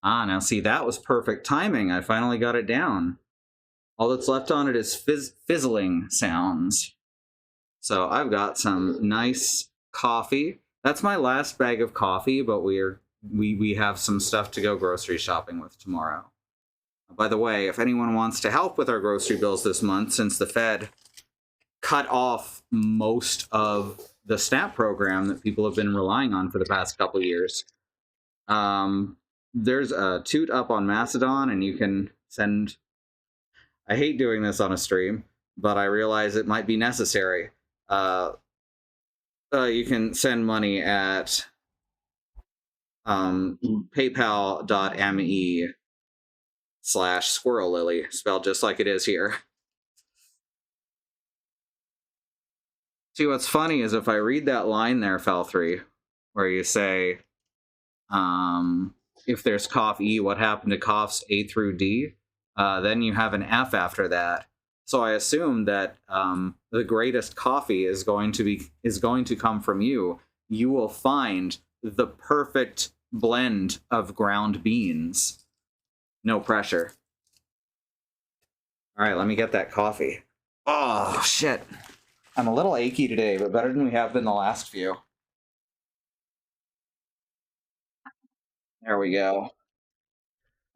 Ah, now see, that was perfect timing. I finally got it down. All that's left on it is fizzling sounds. So I've got some nice coffee. That's my last bag of coffee, but we have some stuff to go grocery shopping with tomorrow. By the way, if anyone wants to help with our grocery bills this month, since the Fed cut off most of the SNAP program that people have been relying on for the past couple of years, there's a toot up on Mastodon, and you can send... I hate doing this on a stream, but I realize it might be necessary. You can send money at paypal.me/squirrel spelled just like it is here. See, what's funny is if I read that line there, Fel3, where you say, if there's cough E, what happened to coughs A through D? Then you have an F after that. So I assume that the greatest coffee is going to come from you. You will find the perfect blend of ground beans. No pressure. All right, let me get that coffee. Oh, shit. I'm a little achy today, but better than we have been the last few. There we go.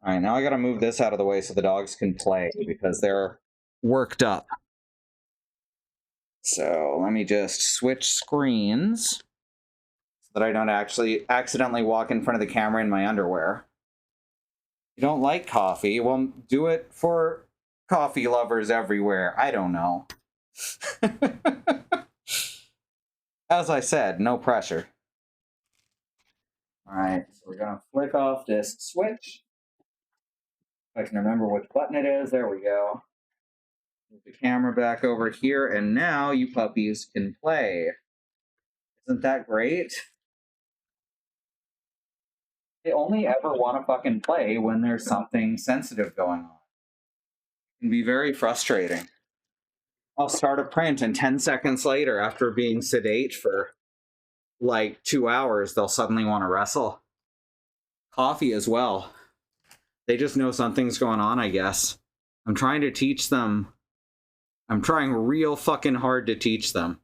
All right, now I gotta move this out of the way so the dogs can play because they're worked up. So let me just switch screens so that I don't actually accidentally walk in front of the camera in my underwear. You don't like coffee? Well, do it for coffee lovers everywhere. I don't know. As I said, no pressure. All right, so we're gonna flick off this switch. If I can remember which button it is, there we go. Move the camera back over here, and now you puppies can play. Isn't that great? They only ever want to fucking play when there's something sensitive going on. It can be very frustrating. I'll start a print, and 10 seconds later, after being sedate for like 2 hours, they'll suddenly want to wrestle. Coffee as well. They just know something's going on, I guess. I'm trying to teach them. I'm trying real fucking hard to teach them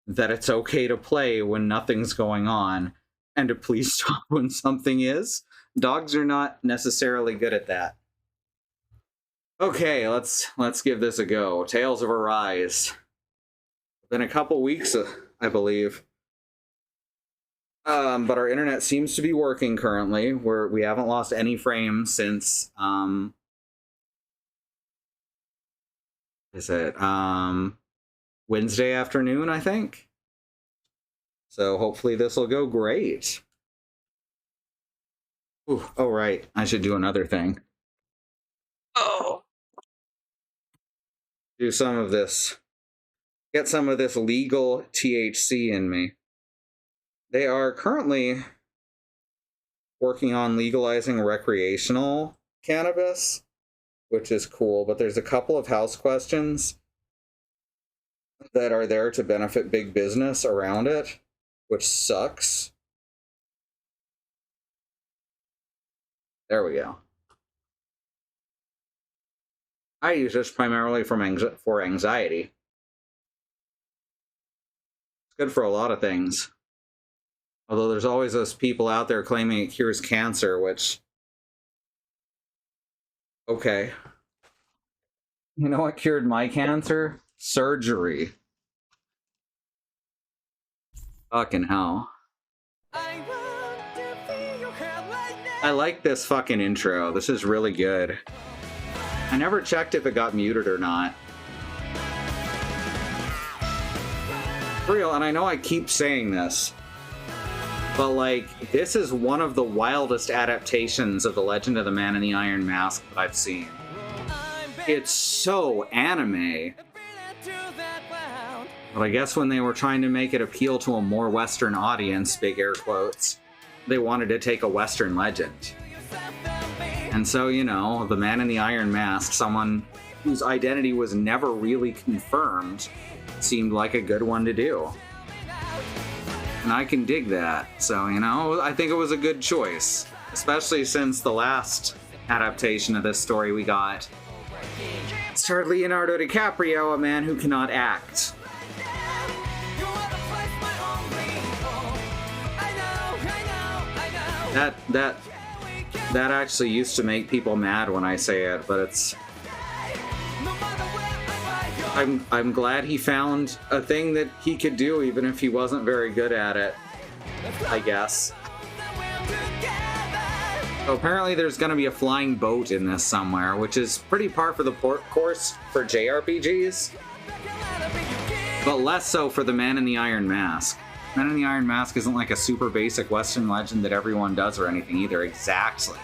that it's okay to play when nothing's going on and to please stop when something is. Dogs are not necessarily good at that. Okay, let's give this a go. Tales of Arise. Been a couple weeks, I believe. But our internet seems to be working currently. We haven't lost any frames since Wednesday afternoon, I think. So hopefully this will go great. Ooh, oh right, I should do another thing. Oh, do some of this. Get some of this legal THC in me. They are currently working on legalizing recreational cannabis, which is cool, but there's a couple of House questions that are there to benefit big business around it, which sucks. There we go. I use this primarily for anxiety. It's good for a lot of things. Although there's always those people out there claiming it cures cancer, which... Okay. You know what cured my cancer? Surgery. Fucking hell. I like this fucking intro. This is really good. I never checked if it got muted or not. For real, and I know I keep saying this, but like, this is one of the wildest adaptations of The Legend of the Man in the Iron Mask that I've seen. It's so anime. But I guess when they were trying to make it appeal to a more Western audience, big air quotes, they wanted to take a Western legend. And so, you know, the Man in the Iron Mask, someone whose identity was never really confirmed, seemed like a good one to do. And I can dig that. So, you know, I think it was a good choice. especially since the last adaptation of this story we got starred Leonardo DiCaprio, a man who cannot act. That actually used to make people mad when I say it, but it's... I'm glad he found a thing that he could do, even if he wasn't very good at it, I guess. So apparently there's going to be a flying boat in this somewhere, which is pretty par for the course for JRPGs, but less so for the Man in the Iron Mask. Man in the Iron Mask isn't like a super basic Western legend that everyone does or anything either. Exactly.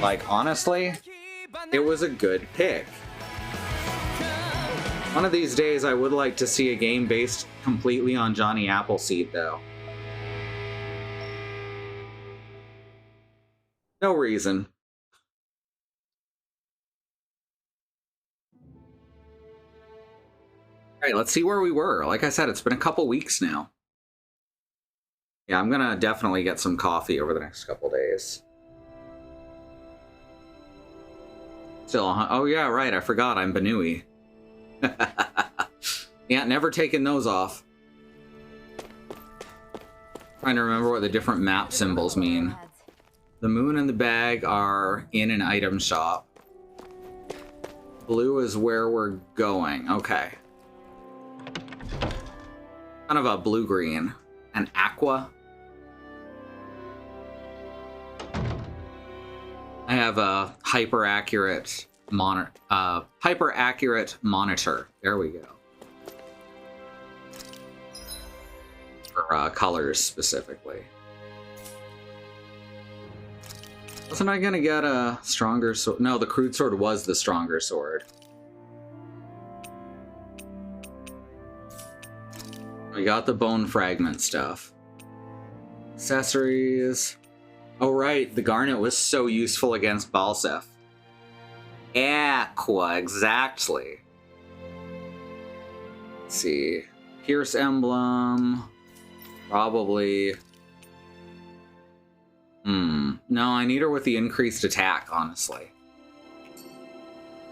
Like, honestly, it was a good pick. One of these days, I would like to see a game based completely on Johnny Appleseed, though. No reason. Alright, let's see where we were. Like I said, it's been a couple weeks now. Yeah, I'm gonna definitely get some coffee over the next couple days. Still, oh yeah, right, I forgot I'm Bnuuy. Yeah, never taken those off. Trying to remember what the different map symbols mean. The moon and the bag are in an item shop. Blue is where we're going. Okay. Kind of a blue-green. An aqua. I have a hyper-accurate monitor. There we go. For colors, specifically. Wasn't I gonna get a stronger sword? No, the crude sword was the stronger sword. We got the bone fragment stuff. Accessories. Oh right, the garnet was so useful against Balsef. Aqua, exactly. Let's see. Pierce emblem. Probably. No, I need her with the increased attack, honestly.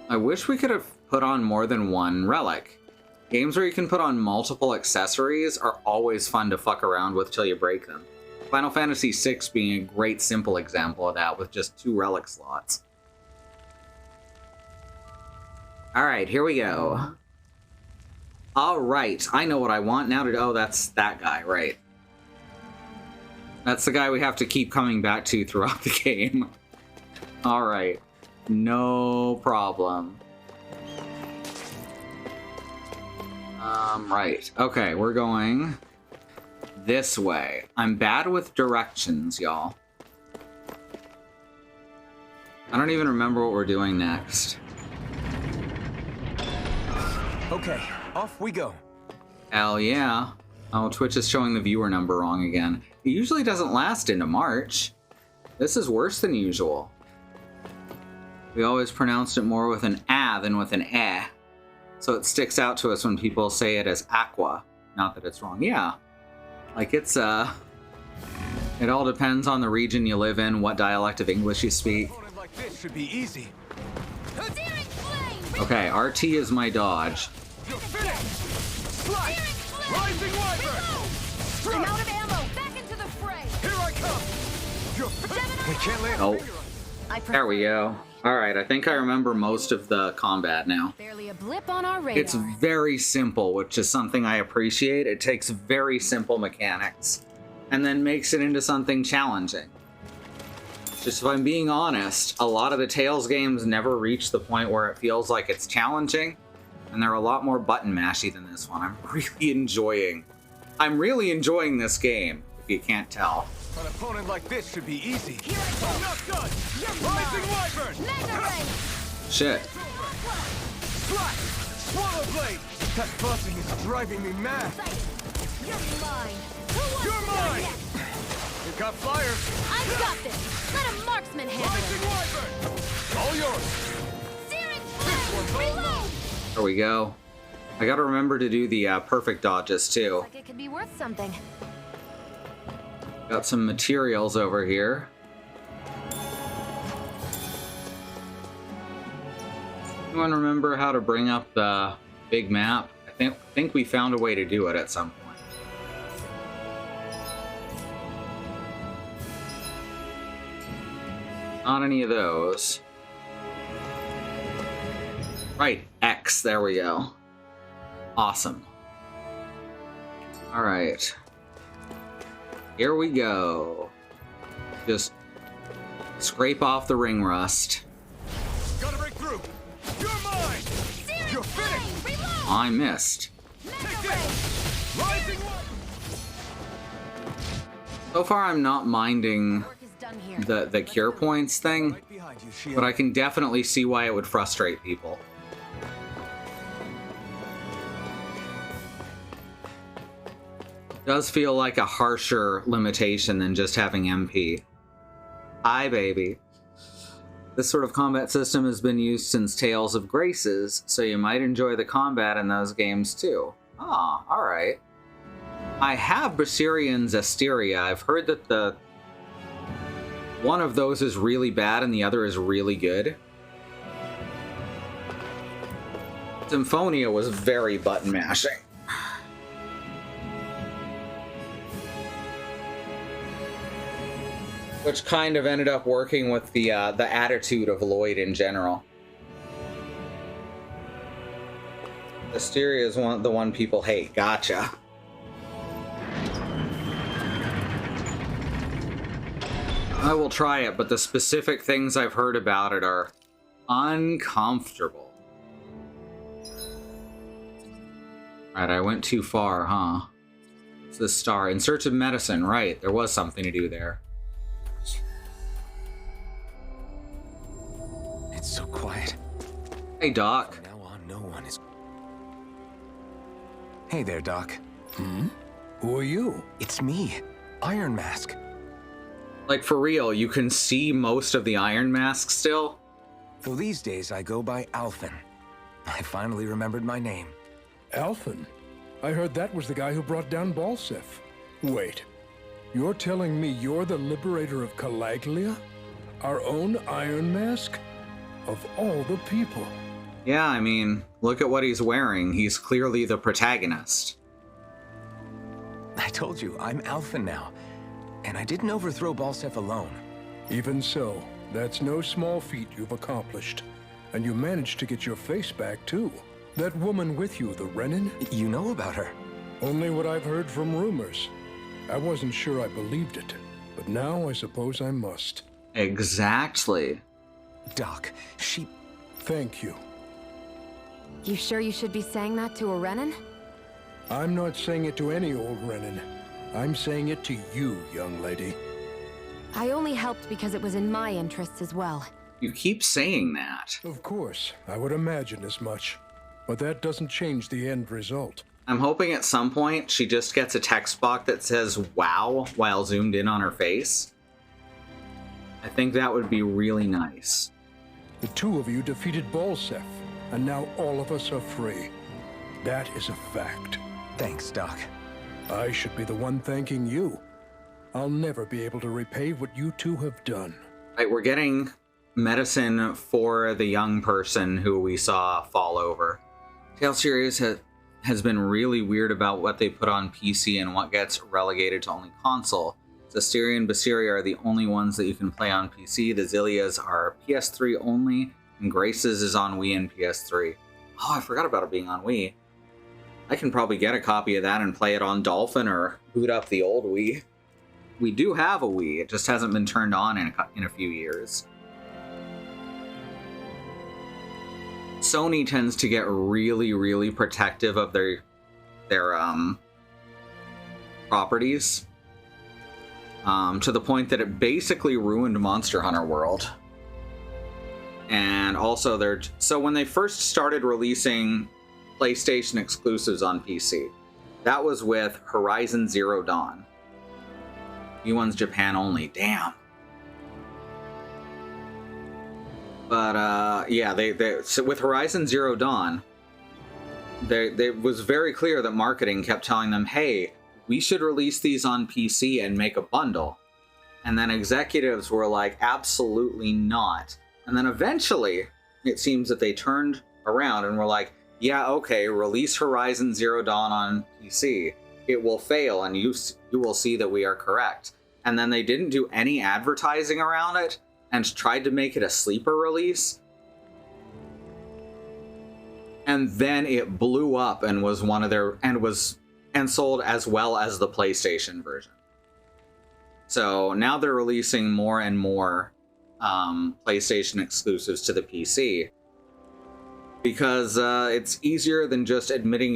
I wish we could have put on more than one relic. Games where you can put on multiple accessories are always fun to fuck around with till you break them. Final Fantasy VI being a great simple example of that with just 2 relic slots. Alright, here we go. Alright, I know what I want now to... Oh, that's that guy, right. That's the guy we have to keep coming back to throughout the game. Alright. No problem. Right. Okay, we're going this way. I'm bad with directions, y'all. I don't even remember what we're doing next. Okay, off we go. Hell yeah. Oh, Twitch is showing the viewer number wrong again. It usually doesn't last into March. This is worse than usual. We always pronounced it more with an A than with an eh. So it sticks out to us when people say it as aqua. Not that it's wrong. Yeah. Like it's, it all depends on the region you live in, what dialect of English you speak. Like this should be easy. Okay, RT is my dodge. You're finished. Rising Wyvern. I'm out of ammo. Back into the fray. Here I come. You're we can't land. Oh, there we go. All right, I think I remember most of the combat now. Barely a blip on our radar. It's very simple, which is something I appreciate. It takes very simple mechanics and then makes it into something challenging. Just if I'm being honest, a lot of the Tales games never reach the point where it feels like it's challenging, and they're a lot more button mashy than this one. I'm really enjoying this game, if you can't tell. An opponent like this should be easy. Here I go. Not done. Rising Wyvern. Mega ray. Shit. Slash. Swallow blade. That buzzing is driving me mad. You're mine. Who wants You're to die mine. next? You got fire. I've got this. Let a marksman handle Rising it. Wyvern. All yours. Searing This one's flame. all Reload. There we go. I gotta remember to do the perfect dodges, too. Like it could be worth something. Got some materials over here. Anyone remember how to bring up the big map? I think we found a way to do it at some point. Not any of those. Right, X, there we go. Awesome. Alright. Here we go. Just scrape off the ring rust. Gotta break through. You're mine. You're finished. Reload! I missed. Take this. Rising one. So far I'm not minding Work is done here. the cure points thing, Right behind you, Shield. but I can definitely see why it would frustrate people. Does feel like a harsher limitation than just having MP. Hi, baby. This sort of combat system has been used since Tales of Graces, so you might enjoy the combat in those games too. Ah, alright. I have Basirian's Asteria. I've heard that the one of those is really bad and the other is really good. Symphonia was very button mashing. Which kind of ended up working with the attitude of Lloyd in general. Asteria is the one people hate. Gotcha. I will try it, but the specific things I've heard about it are uncomfortable. Alright, I went too far, huh? It's the star. In search of medicine, right. There was something to do there. It's so quiet. Hey, Doc. From now on, no one is. Hey there, Doc. Who are you? It's me, Iron Mask. Like, for real, you can see most of the Iron Mask still? Though these days I go by Alphen. I finally remembered my name. Alphen. I heard that was the guy who brought down Balsef. Wait. You're telling me you're the liberator of Calaglia? Our own Iron Mask? Of all the people. Yeah, I mean, look at what he's wearing. He's clearly the protagonist. I told you, I'm Alphen now. And I didn't overthrow Balsef alone. Even so, that's no small feat you've accomplished. And you managed to get your face back, too. That woman with you, the Renin? You know about her? Only what I've heard from rumors. I wasn't sure I believed it, but now I suppose I must. Exactly. Doc, she... Thank you. You sure you should be saying that to a Renin? I'm not saying it to any old Renin. I'm saying it to you, young lady. I only helped because it was in my interests as well. You keep saying that. Of course, I would imagine as much. But that doesn't change the end result. I'm hoping at some point she just gets a text box that says "wow" while zoomed in on her face. I think that would be really nice. The two of you defeated Balsef, and now all of us are free. That is a fact. Thanks, Doc. I should be the one thanking you. I'll never be able to repay what you two have done. Right, we're getting medicine for the young person who we saw fall over. Tales series has been really weird about what they put on PC and what gets relegated to only console. Asteria and Basiria are the only ones that you can play on PC. The Zillias are PS3 only, and Graces is on Wii and PS3. Oh, I forgot about it being on Wii. I can probably get a copy of that and play it on Dolphin or boot up the old Wii. We do have a Wii, it just hasn't been turned on in a few years. Sony tends to get really, really protective of their properties. To the point that it basically ruined Monster Hunter World. And also so when they first started releasing PlayStation exclusives on PC, that was with Horizon Zero Dawn. E1's Japan only, damn. But yeah, so with Horizon Zero Dawn, it was very clear that marketing kept telling them, hey, we should release these on PC and make a bundle. And then executives were like, absolutely not. And then eventually, it seems that they turned around and were like, yeah, okay, release Horizon Zero Dawn on PC. It will fail, and you will see that we are correct. And then they didn't do any advertising around it and tried to make it a sleeper release. And then it blew up and was one of their and sold as well as the PlayStation version. So now they're releasing more and more PlayStation exclusives to the PC because it's easier than just admitting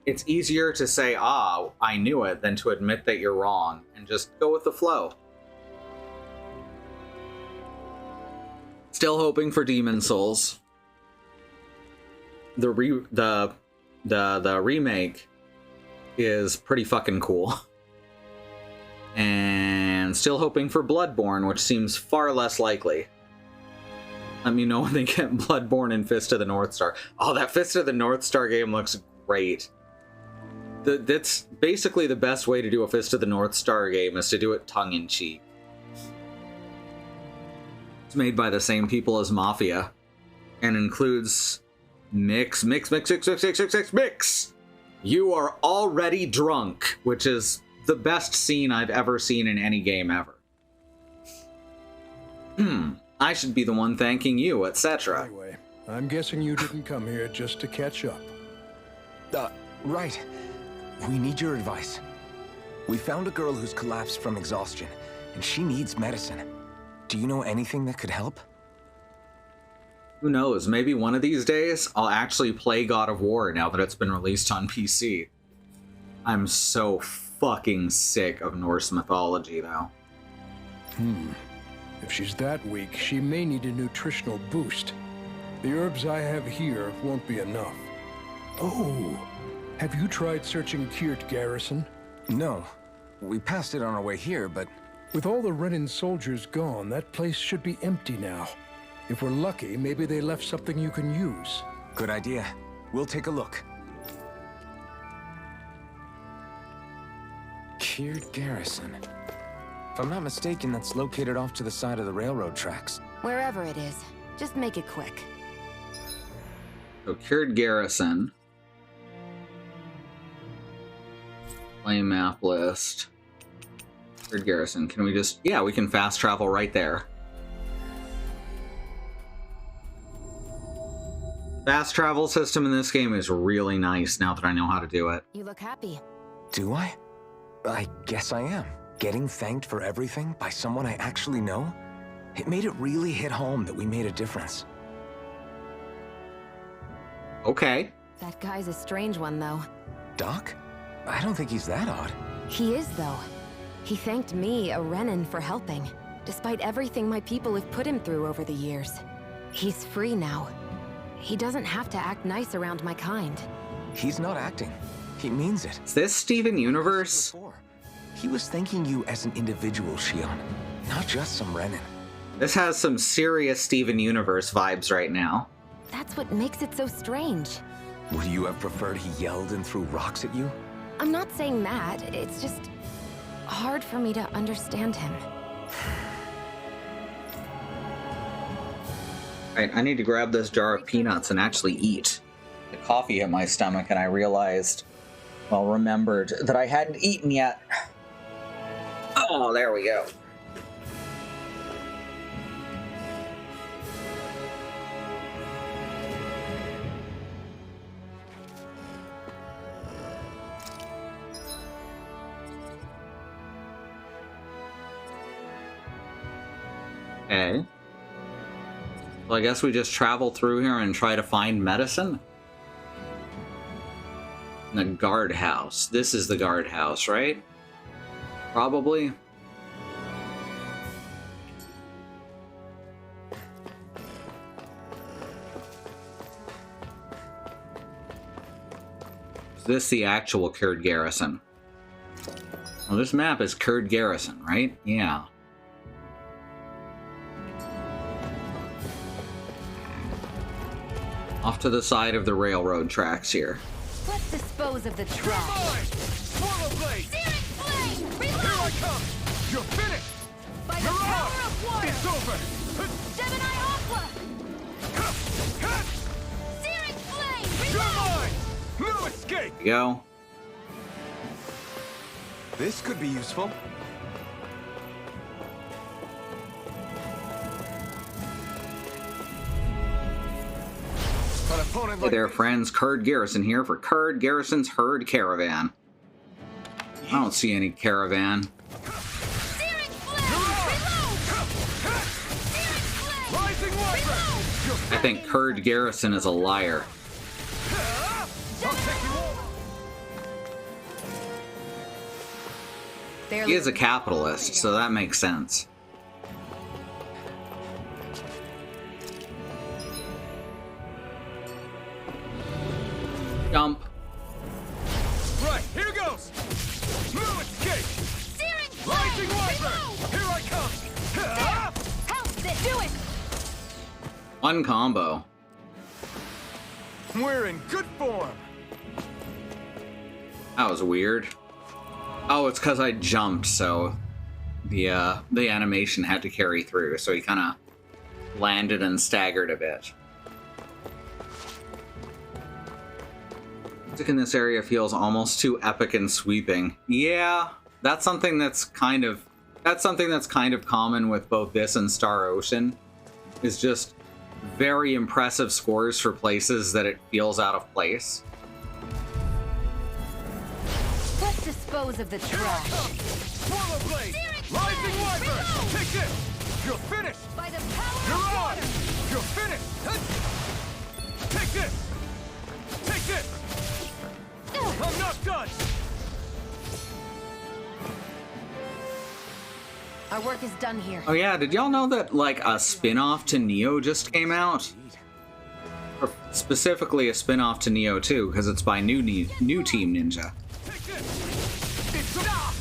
it's easier to say, I knew it, than to admit that you're wrong and just go with the flow. Still hoping for Demon Souls. The remake is pretty fucking cool. And still hoping for Bloodborne, which seems far less likely. Let me know when they get Bloodborne and Fist of the North Star. Oh, that Fist of the North Star game looks great. That's basically the best way to do a Fist of the North Star game, is to do it tongue-in-cheek. It's made by the same people as Mafia, and includes mix. You are already drunk, which is the best scene I've ever seen in any game ever. I should be the one thanking you, etc. Anyway, I'm guessing you didn't come here just to catch up. Right. We need your advice. We found a girl who's collapsed from exhaustion, and she needs medicine. Do you know anything that could help? Who knows, maybe one of these days I'll actually play God of War now that it's been released on PC. I'm so fucking sick of Norse mythology, though. If she's that weak, she may need a nutritional boost. The herbs I have here won't be enough. Oh, have you tried searching Kirt Garrison? No. We passed it on our way here, but... With all the Renin soldiers gone, that place should be empty now. If we're lucky, maybe they left something you can use. Good idea. We'll take a look. Kirt Garrison. If I'm not mistaken, that's located off to the side of the railroad tracks. Wherever it is, just make it quick. So, Kirt Garrison. Play map list. Kirt Garrison. Can we just... Yeah, we can fast travel right there. Fast travel system in this game is really nice now that I know how to do it. You look happy. Do I? I guess I am. Getting thanked for everything by someone I actually know? It made it really hit home that we made a difference. Okay. That guy's a strange one, though. Doc? I don't think he's that odd. He is, though. He thanked me, a Renin, for helping, despite everything my people have put him through over the years. He's free now. He doesn't have to act nice around my kind. He's not acting. He means it. Is this Steven Universe? Before, he was thanking you as an individual, Shion, not just some Renin. This has some serious Steven Universe vibes right now. That's what makes it so strange. Would you have preferred he yelled and threw rocks at you? I'm not saying that. It's just hard for me to understand him. Right, I need to grab this jar of peanuts and actually eat. The coffee hit my stomach and I realized, well, remembered that I hadn't eaten yet. Oh, there we go. Okay. Well, I guess we just travel through here and try to find medicine. The guardhouse. This is the guardhouse, right? Probably. Is this the actual Kirt Garrison? Well, this map is Kirt Garrison, right? Yeah. Off to the side of the railroad tracks here. Let's dispose of the You're trash. mine! Swallow blade! Searing flame! Here I Reload! come! You're finished! By the You're power out! of water! It's over! Gemini Aqua! we go. This could be useful. An opponent Hey like there, this- friends. Kurd Garrison here for Kurd Garrison's Herd Caravan. I don't see any caravan. Rising Wyvern! I think Kurd Garrison is a liar. I'll take you all. Barely He is a capitalist, so that makes sense. Jump. Right, here goes! Move escape! Rising Wyvern! Here I come! Do it! One combo. We're in good form! That was weird. Oh, it's because I jumped, so the animation had to carry through, so he kind of landed and staggered a bit. Music in this area feels almost too epic and sweeping. Yeah, that's something that's kind of common with both this and Star Ocean, is just very impressive scores for places that it feels out of place. Let's dispose of the trash. Swallow blade! Rising Wyvern! Take this! You're finished! By the power You're on! You're finished! Take this! Take this! I'm not done! Our work is done here. Oh yeah, did y'all know that like a spin-off to Neo just came out? Or specifically a spin-off to Neo 2, because it's by New Team Ninja. Take this! It's stop!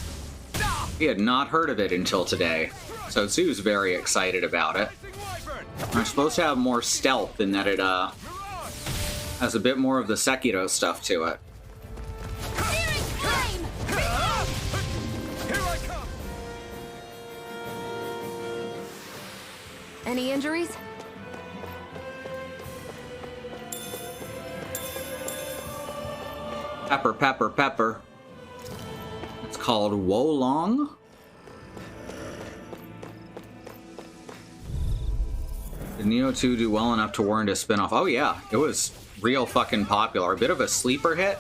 Stop! We had not heard of it until today, so Sue's very excited about it. Rising Wyvern! We're supposed to have more stealth in that it You're on! has a bit more of the Sekiro stuff to it. Here I come! Any injuries? Pepper, pepper, pepper. It's called Wolong. Did Neo 2 do well enough to warrant a spin-off? Oh yeah, it was real fucking popular. A bit of a sleeper hit.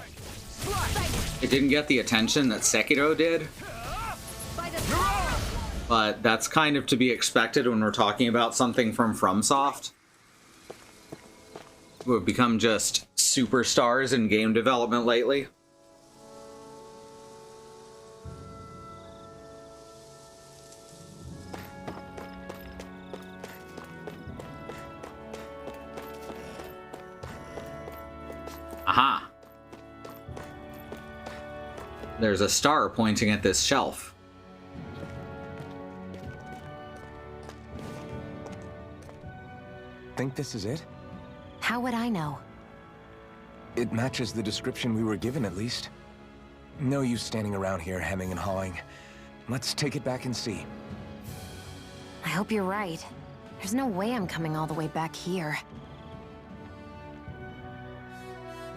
It didn't get the attention that Sekiro did, You're on! but that's kind of to be expected when we're talking about something from FromSoft, who have become just superstars in game development lately. Aha! There's a star pointing at this shelf. Think this is it? How would I know? It matches the description we were given, at least. No use standing around here hemming and hawing. Let's take it back and see. I hope you're right. There's no way I'm coming all the way back here.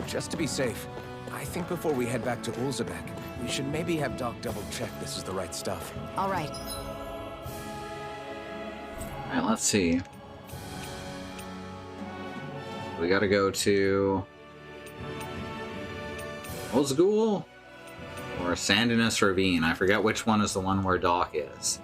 Just to be safe, I think before we head back to Ulzebek, we should maybe have Doc double-check this is the right stuff. All right. Alright, let's see. We gotta go to Ozgul or Sandinus Ravine. I forget which one is the one where Doc is.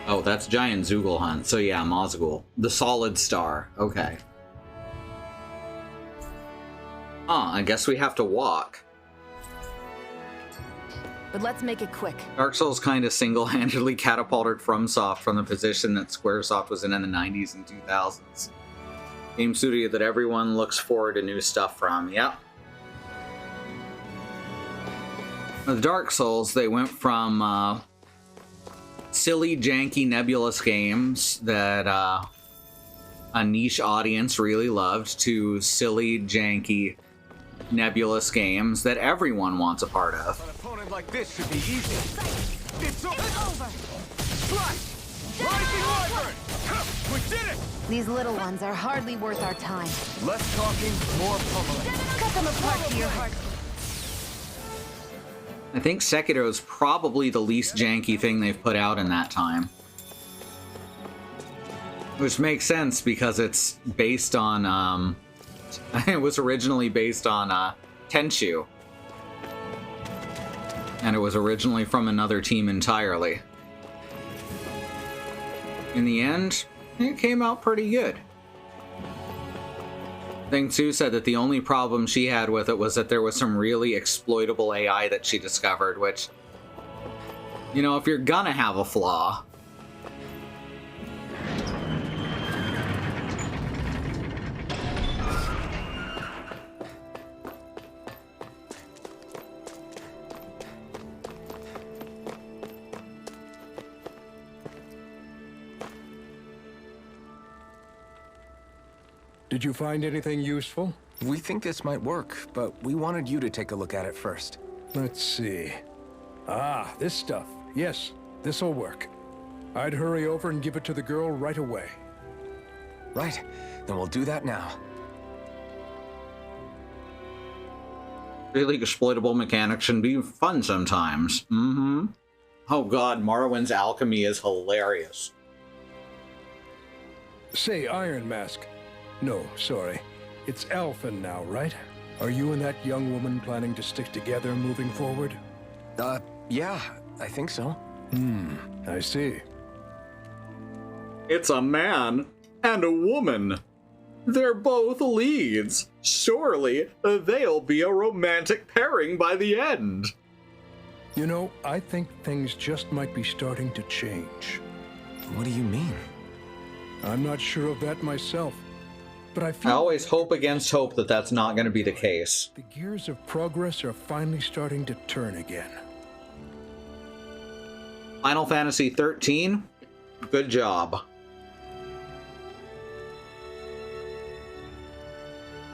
Oh, that's Giant Zoogle Hunt. So yeah, Mozgul. The solid star. Okay. I guess we have to walk. But let's make it quick. Dark Souls kind of single-handedly catapulted FromSoft from the position that Squaresoft was in the 90s and 2000s. Game studio that everyone looks forward to new stuff from, yep. With Dark Souls, they went from silly, janky, nebulous games that a niche audience really loved to silly, janky, nebulous games that everyone wants a part of. An opponent like this should be easy. It's over! Slash! Rising Wyvern! We did it! These little ones are hardly worth our time. Less talking, more pummeling. Cut them apart to your heart. I think Sekiro is probably the least janky thing they've put out in that time. Which makes sense because it's based on, it was originally based on Tenchu. And it was originally from another team entirely. In the end, it came out pretty good. Thing Sue said that the only problem she had with it was that there was some really exploitable AI that she discovered, which, you know, if you're gonna have a flaw, Did you find anything useful? We think this might work, but we wanted you to take a look at it first. Let's see. Ah, this stuff. Yes, this'll work. I'd hurry over and give it to the girl right away. Right, then we'll do that now. really exploitable mechanics can be fun sometimes. Mm-hmm. Oh god, Morrowind's alchemy is hilarious. Say, Iron Mask. No, sorry. It's Elfin now, right? Are you and that young woman planning to stick together moving forward? Yeah, I think so. I see. It's a man and a woman. They're both leads. Surely they'll be a romantic pairing by the end. You know, I think things just might be starting to change. What do you mean? I'm not sure of that myself, but I I feel always hope against hope that that's not going to be the case. the gears of progress are finally starting to turn again. Final Fantasy 13, good job.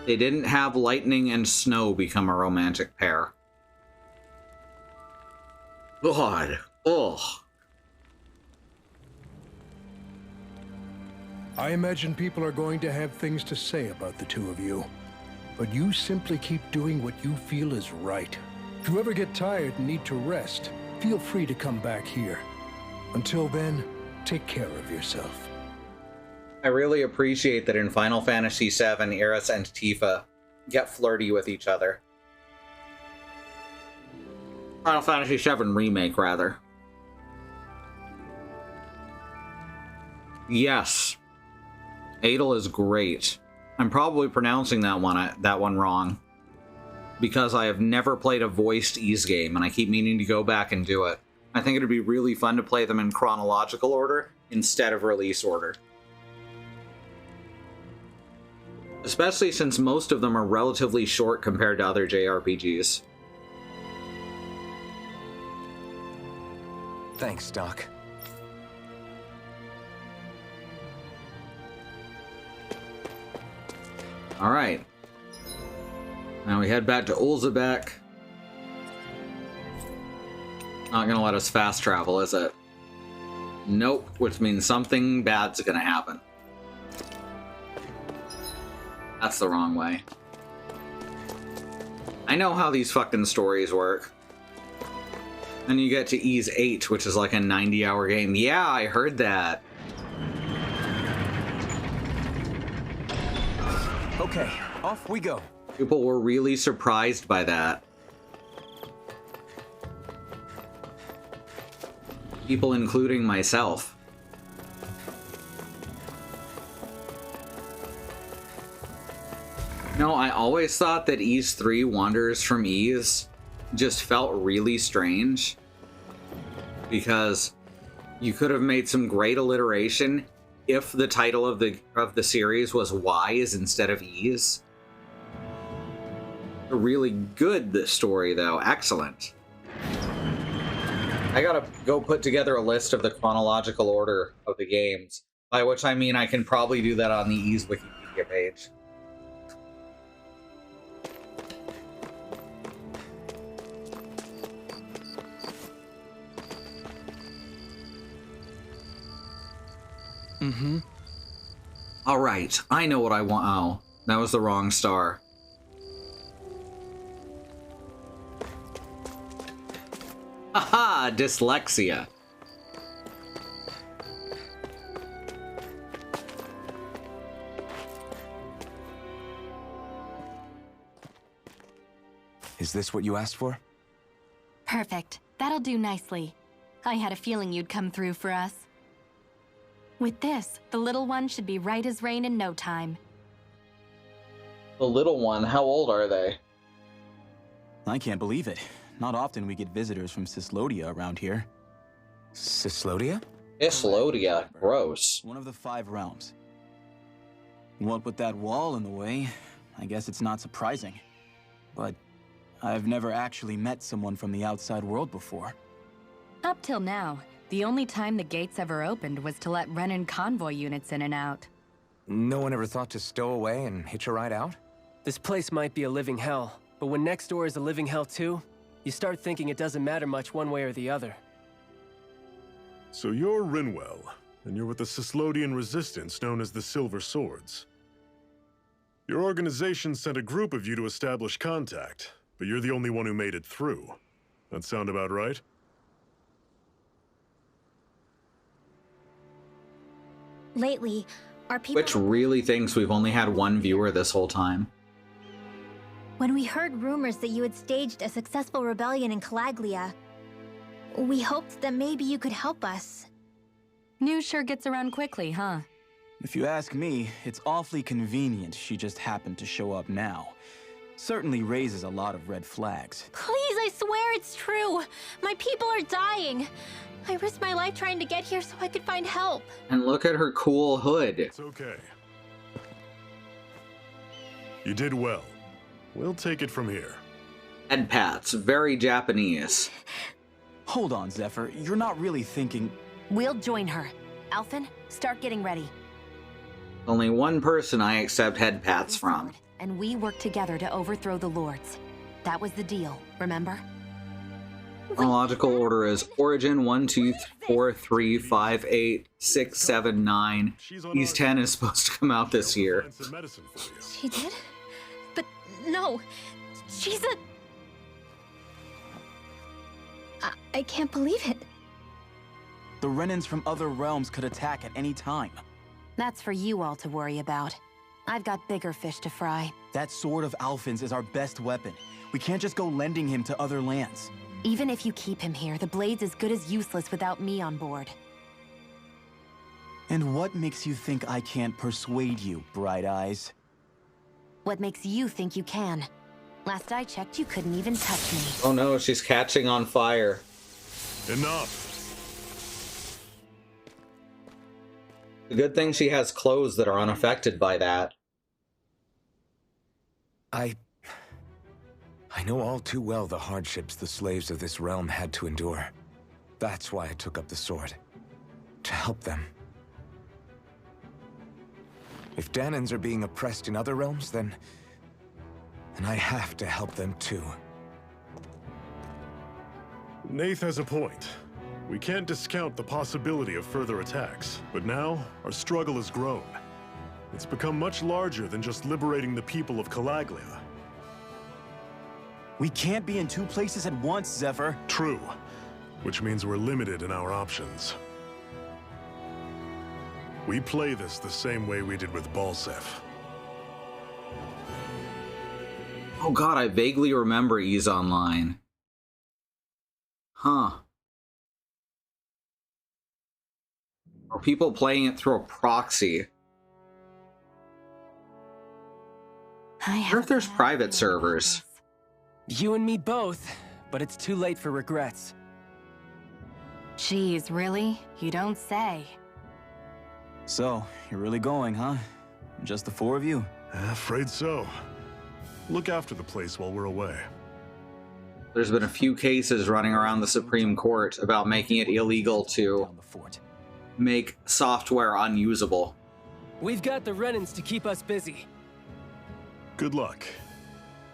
They didn't have lightning and snow become a romantic pair. God. Ugh. I imagine people are going to have things to say about the two of you, but you simply keep doing what you feel is right. If you ever get tired and need to rest, feel free to come back here. Until then, take care of yourself. I really appreciate that in Final Fantasy VII, Iris and Tifa get flirty with each other. Final Fantasy VII Remake, rather. Yes. Adel is great. I'm probably pronouncing that one wrong, because I have never played a voiced Ys game, and I keep meaning to go back and do it. I think it'd be really fun to play them in chronological order instead of release order. Especially since most of them are relatively short compared to other JRPGs. Thanks, Doc. Alright. Now we head back to Ulzebek. Not gonna let us fast travel, is it? Nope, which means something bad's gonna happen. That's the wrong way. I know how these fucking stories work. Then you get to Ys 8, which is like a 90-hour game. Yeah, I heard that. Okay, off we go. People were really surprised by that. People including myself. No, I always thought that Ys 3 Wanderers from Ys just felt really strange. Because you could have made some great alliteration if the title of the series was Ys instead of Ys. A really good story, though. Excellent. I gotta go put together a list of the chronological order of the games, by which I mean I can probably do that on the Ys Wikipedia page. All right, I know what I want. Oh, that was the wrong star. Haha, dyslexia. Is this what you asked for? Perfect. That'll do nicely. I had a feeling you'd come through for us. With this, the little one should be right as rain in no time. The little one, how old are they? I can't believe it. Not often we get visitors from Cislodia around here. Cislodia? Islodia, gross. One of the 5 realms. What with that wall in the way, I guess it's not surprising. But I've never actually met someone from the outside world before. Up till now, the only time the gates ever opened was to let Renan convoy units in and out. No one ever thought to stow away and hitch a ride out? This place might be a living hell, but when next door is a living hell too, you start thinking it doesn't matter much one way or the other. So you're Rinwell, and you're with the Cislodian resistance known as the Silver Swords. Your organization sent a group of you to establish contact, but you're the only one who made it through. That sound about right? Lately, our people... Which really thinks we've only had one viewer this whole time. When we heard rumors that you had staged a successful rebellion in Calaglia, we hoped that maybe you could help us. News sure gets around quickly, huh? If you ask me, it's awfully convenient she just happened to show up now. Certainly raises a lot of red flags. Please, I swear it's true. My people are dying. I risked my life trying to get here so I could find help. And look at her cool hood. It's okay. You did well. We'll take it from here. Head pats, very Japanese. Hold on, Zephyr. You're not really thinking... We'll join her. Alphen, start getting ready. Only one person I accept head pats from. And we work together to overthrow the Lords. That was the deal, remember? Chronological order is Origin 1, 2, 4, 3, 5, 8, 6, 7, 9. East 10 is supposed to come out this year. She did? But no, she's a... I can't believe it. The Renans from other realms could attack at any time. That's for you all to worry about. I've got bigger fish to fry. That sword of Alphen's is our best weapon. We can't just go lending him to other lands. Even if you keep him here, the blade's as good as useless without me on board. And what makes you think I can't persuade you, Bright Eyes? What makes you think you can? Last I checked, you couldn't even touch me. Oh no, she's catching on fire. Enough. The good thing she has clothes that are unaffected by that. I know all too well the hardships the slaves of this realm had to endure. That's why I took up the sword. To help them. If Danans are being oppressed in other realms, then I have to help them too. Nath has a point. We can't discount the possibility of further attacks, but now our struggle has grown. It's become much larger than just liberating the people of Calaglia. We can't be in 2 places at once, Zephyr. True, which means we're limited in our options. We play this the same way we did with Balsef. Oh god, I vaguely remember Ease Online. Huh. Are people playing it through a proxy? I wonder if there's private servers. You and me both, but it's too late for regrets. Jeez, really? You don't say. So, you're really going, huh? Just the 4 of you? Afraid so. Look after the place while we're away. There's been a few cases running around the Supreme Court about making it illegal to make software unusable. We've got the Renans to keep us busy. Good luck.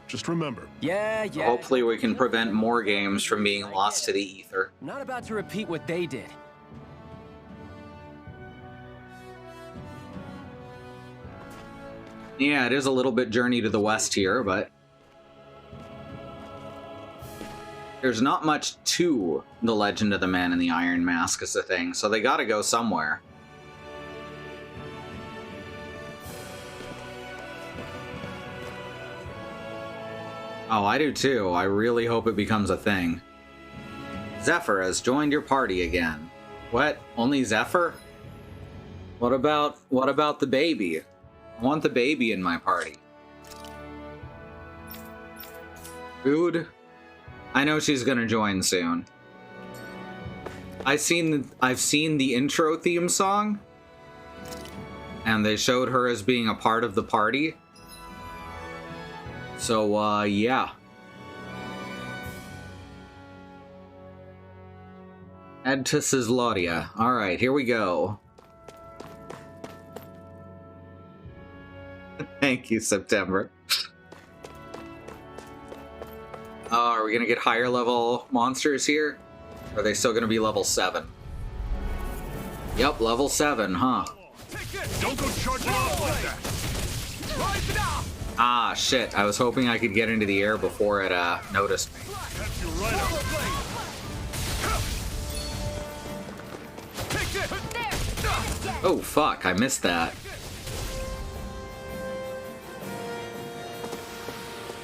Just remember. Yeah. Hopefully we can prevent more games from being lost to the ether. I'm not about to repeat what they did. Yeah, it is a little bit Journey to the West here, but there's not much to The Legend of the Man in the Iron Mask is the thing, so they gotta go somewhere. Oh, I do too. I really hope it becomes a thing. Zephyr has joined your party again. What? Only Zephyr? What about the baby? I want the baby in my party. Food? I know she's gonna join soon. I've seen the intro theme song, and they showed her as being a part of the party. So, yeah. Add to Cislodia. Alright, here we go. Thank you, September. Are we gonna get higher level monsters here? Or are they still gonna be level 7? Yep, level 7, huh? Don't go charging off like that. Rise now. Ah, shit. I was hoping I could get into the air before it noticed me. That's you right up. Oh, fuck. I missed that.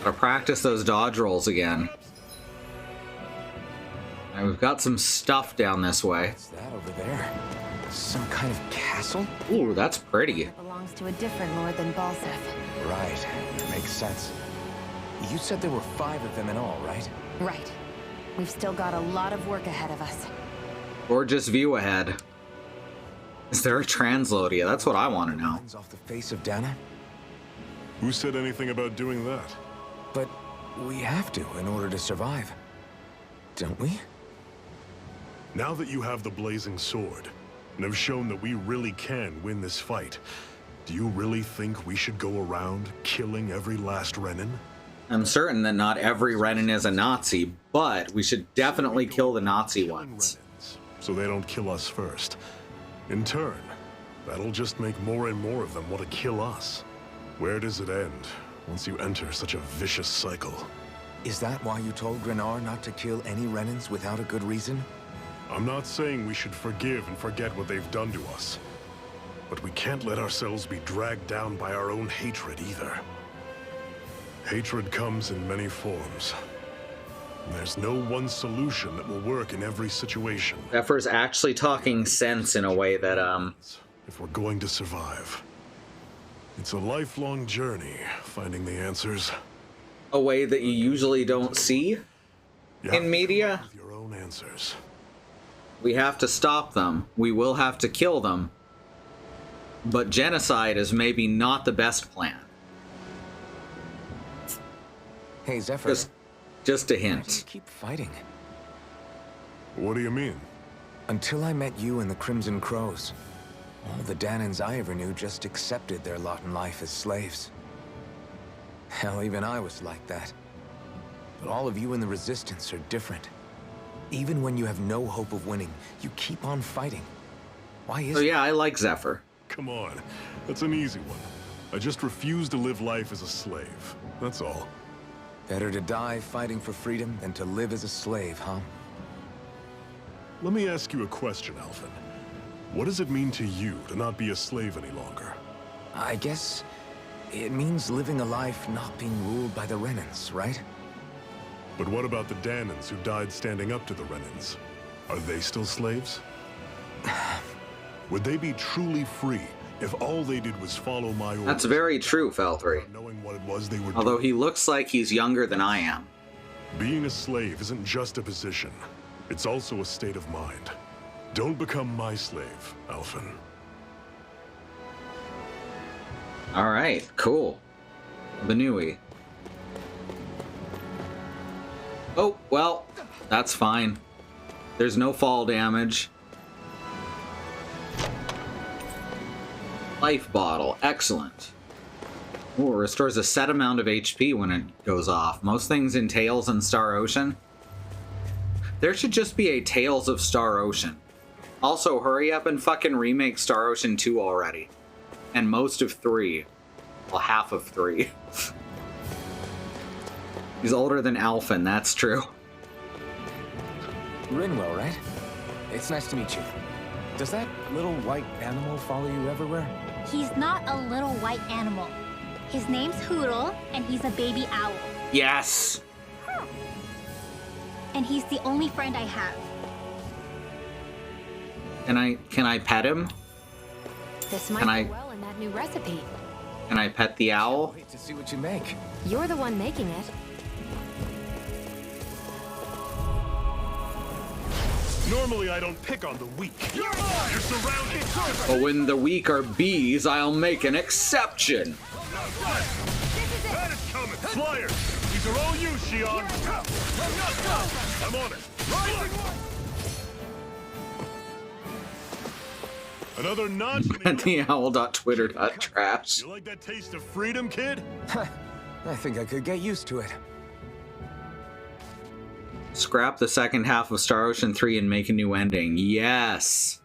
Gotta practice those dodge rolls again. Alright, we've got some stuff down this way. What's that over there? Some kind of castle? Ooh, that's pretty. It belongs to a different lord than Balsef. Right. Makes sense. You said there were 5 of them in all, right? Right. We've still got a lot of work ahead of us. Gorgeous view ahead. Is there a Translodia? That's what I want to know. Off the face of Dana? Who said anything about doing that? But we have to in order to survive. Don't we? Now that you have the blazing sword, and have shown that we really can win this fight, do you really think we should go around killing every last Renin? I'm certain that not every Renin is a Nazi, but we should definitely kill the Nazi ones. Renins, so they don't kill us first. In turn, that'll just make more and more of them want to kill us. Where does it end once you enter such a vicious cycle? Is that why you told Grenar not to kill any Renins without a good reason? I'm not saying we should forgive and forget what they've done to us. But we can't let ourselves be dragged down by our own hatred either. Hatred comes in many forms. There's no one solution that will work in every situation. Zephyr's actually talking sense in a way that, If we're going to survive. It's a lifelong journey, finding the answers. a way that you usually don't see You have in to media. come up with your own answers. We have to stop them. We will have to kill them. But genocide is maybe not the best plan. Hey, Zephyr. Just a Why do you hint. keep fighting? What do you mean? Until I met you and the Crimson Crows, all the Danans I ever knew just accepted their lot in life as slaves. Hell, even I was like that. But all of you in the Resistance are different. Even when you have no hope of winning, you keep on fighting. Why is So yeah, I like Zephyr. Come on, that's an easy one. I just refuse to live life as a slave. That's all. Better to die fighting for freedom than to live as a slave, huh? Let me ask you a question, Alphen. What does it mean to you to not be a slave any longer? I guess it means living a life not being ruled by the Renins, right? But what about the Danans who died standing up to the Renins? Are they still slaves? Would they be truly free if all they did was follow my orders? That's very true, Feltry. without knowing what it was they were Although doing? he looks like he's younger than I am. Being a slave isn't just a position. It's also a state of mind. Don't become my slave, Alphen. Alright, cool. Bnuuy. Oh, well, that's fine. There's no fall damage. Life bottle, excellent. Ooh, it restores a set amount of HP when it goes off. Most things in Tales and Star Ocean. There should just be a Tales of Star Ocean. Also, hurry up and fucking remake Star Ocean 2 already. And most of 3. Well, half of 3. He's older than Alphen, that's true. Rinwell, right? It's nice to meet you. Does that little white animal follow you everywhere? He's not a little white animal. His name's Hoodle, and he's a baby owl. Yes! And he's the only friend I have. Can I pet him? This might Can I- go well in that new recipe. Can I pet the owl? Wait to see what you make. You're the one making it. Normally, I don't pick on the weak. You're surrounded. But when the weak are bees, I'll make an exception. That is coming. Flyers. These are all you, Shion. I'm on it. Another notch. At the owl.twitter.trash. You like that taste of freedom, kid? I think I could get used to it. Scrap the second half of Star Ocean 3 and make a new ending. Yes!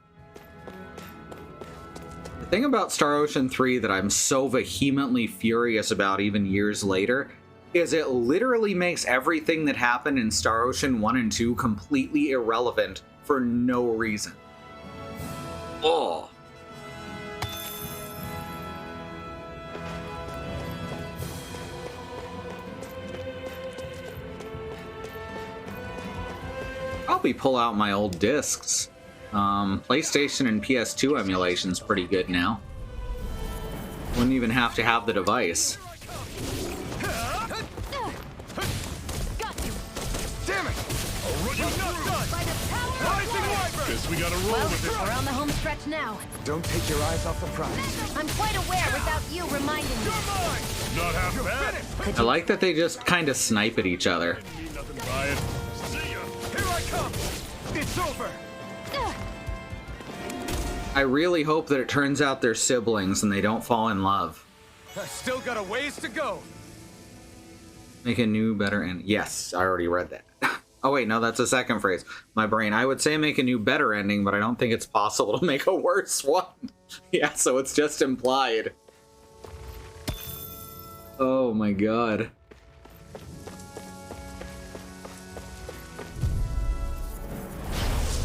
The thing about Star Ocean 3 that I'm so vehemently furious about even years later is it literally makes everything that happened in Star Ocean 1 and 2 completely irrelevant for no reason. Oh. Probably pull out my old discs. PlayStation and PS2 emulation's pretty good now. Wouldn't even have to have the device. Damn it! Guess we gotta roll with it. We're on the home stretch now. Don't take your eyes off the prize. I'm quite aware without you reminding me. Not half bad. I like that they just kind of snipe at each other. Mean nothing by it. See ya. Here I come! It's over! I really hope that it turns out they're siblings and they don't fall in love. I still got a ways to go. Make a new, better end. Yes, I already read that. Oh wait, no, that's a second phrase. My brain. I would say make a new, better ending, but I don't think it's possible to make a worse one. Yeah, so it's just implied. Oh my god.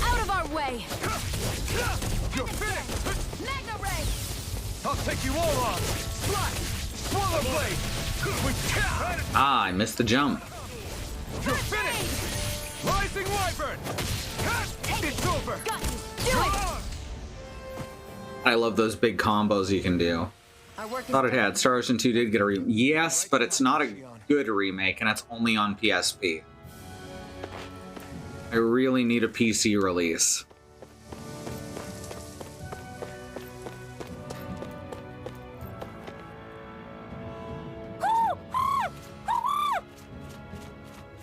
Out of our way! You're finished! Mega Ray! I'll take you all on! Slash! Swallow blade! Ah, I missed the jump. You're finished! Rising Wyvern! It's over! Got you! Do it! I love those big combos you can do. Our work is Thought it done. had. Star Ocean 2 did get a remake. Yes, but it's not a good remake, and it's only on PSP. I really need a PC release.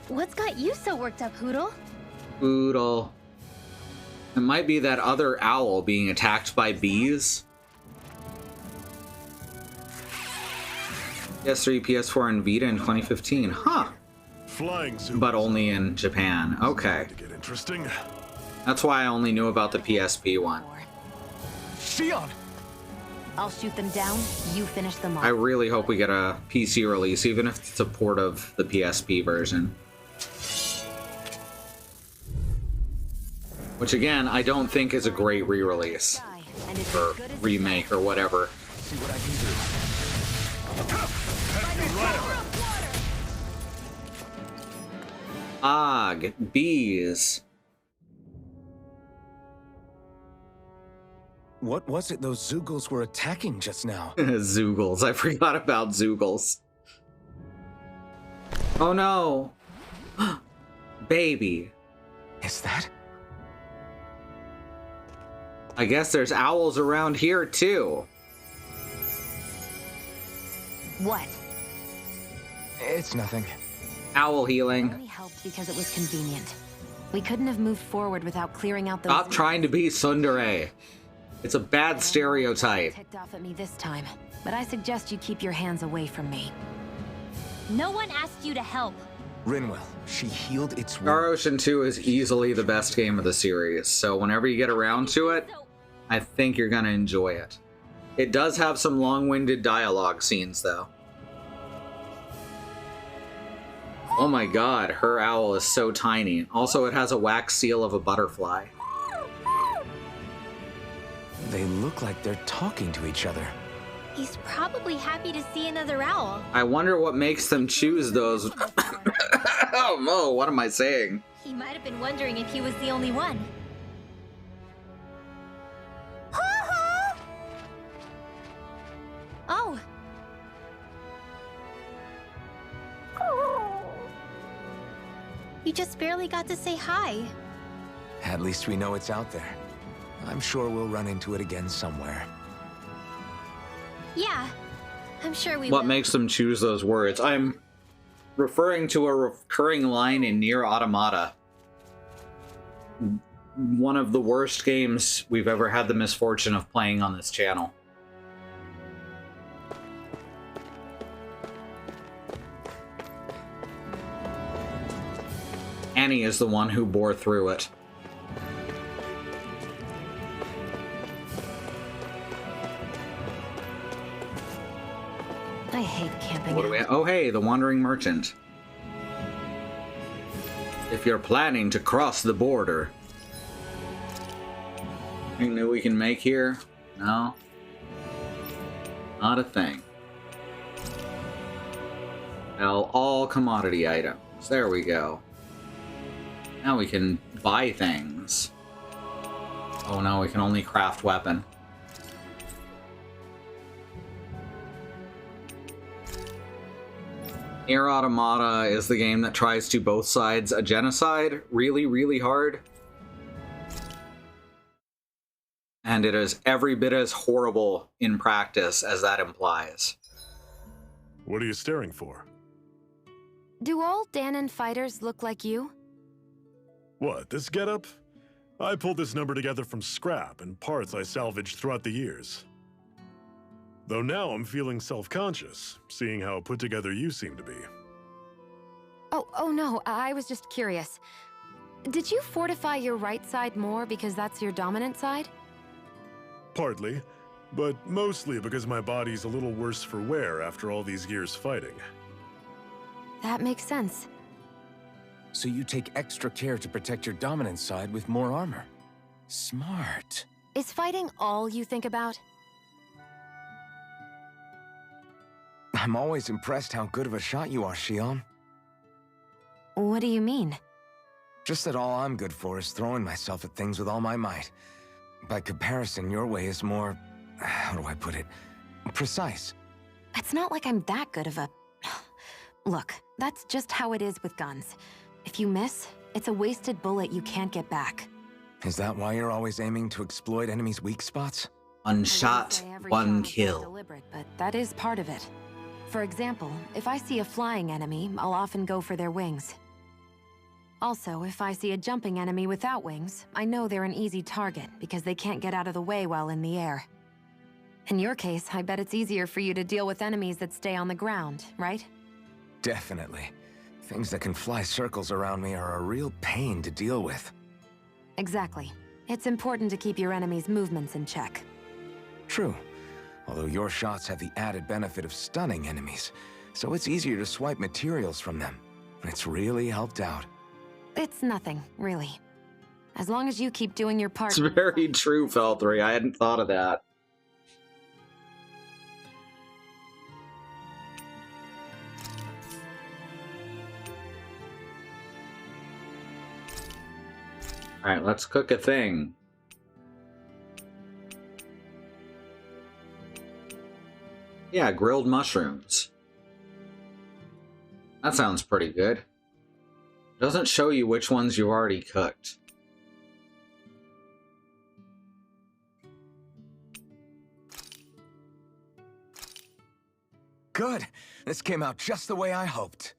What's got you so worked up, Hoodle? Boodle. It might be that other owl being attacked by bees. PS3, PS4, and Vita in 2015. Huh. Flying suit. But only in Japan. Okay. To get interesting. That's why I only knew about the PSP one. Shion! I'll shoot them down, you finish them off. I really hope we get a PC release, even if it's a port of the PSP version. Which again, I don't think is a great re-release. And it's Or as good as remake or whatever. See what I can do. Og, bees. What was it those Zoogles were attacking just now? Zoogles. I forgot about Zoogles. Oh no. Baby. Is that? I guess there's owls around here too. What? It's nothing. Owl healing. Only helped because it was convenient. We couldn't have moved forward without clearing out those. Stop trying to be tsundere. It's a bad stereotype. Ticked off at me this time, but I suggest you keep your hands away from me. No one asked you to help. Rinwell, she healed its Star wound. Ocean 2 is easily the best game of the series, so whenever you get around to it, I think you're gonna enjoy it. It does have some long-winded dialogue scenes, though. Oh my god, her owl is so tiny. Also, it has a wax seal of a butterfly. They look like they're talking to each other. He's probably happy to see another owl. I wonder what makes them choose those. Oh no, what am I saying? He might have been wondering if he was the only one. Oh. You just barely got to say hi. At least we know it's out there. I'm sure we'll run into it again somewhere. Yeah, I'm sure we What will. makes them choose those words? I'm referring to a recurring line in Nier Automata. One of the worst games we've ever had the misfortune of playing on this channel. Annie is the one who bore through it. I hate camping What do we out. Oh, hey, the Wandering Merchant. If you're planning to cross the border. Anything new we can make here? No? Not a thing. Sell all commodity items. There we go. Now we can buy things. Oh no, we can only craft weapon. Nier Automata is the game that tries to both sides a genocide really, really hard. And it is every bit as horrible in practice as that implies. What are you staring for? Do all Danon fighters look like you? What, this getup? I pulled this number together from scrap and parts I salvaged throughout the years. Though now I'm feeling self-conscious, seeing how put together you seem to be. Oh no, I was just curious. Did you fortify your right side more because that's your dominant side? Partly, but mostly because my body's a little worse for wear after all these years fighting. That makes sense. So you take extra care to protect your dominant side with more armor. Smart. Is fighting all you think about? I'm always impressed how good of a shot you are, Shion. What do you mean? Just that all I'm good for is throwing myself at things with all my might. By comparison, your way is more... how do I put it? Precise. It's not like I'm that good of a... Look, that's just how it is with guns. If you miss, it's a wasted bullet you can't get back. Is that why you're always aiming to exploit enemies' weak spots? One I shot, wouldn't say every one shot is kill. deliberate, but that is part of it. For example, if I see a flying enemy, I'll often go for their wings. Also, if I see a jumping enemy without wings, I know they're an easy target because they can't get out of the way while in the air. In your case, I bet it's easier for you to deal with enemies that stay on the ground, right? Definitely. Things that can fly circles around me are a real pain to deal with. Exactly. It's important to keep your enemy's movements in check. True. Although your shots have the added benefit of stunning enemies, so it's easier to swipe materials from them. It's really helped out. It's nothing, really. As long as you keep doing your part... It's very true, Fel3. I hadn't thought of that. Alright, let's cook a thing. Yeah, grilled mushrooms. That sounds pretty good. Doesn't show you which ones you already cooked. Good. This came out just the way I hoped.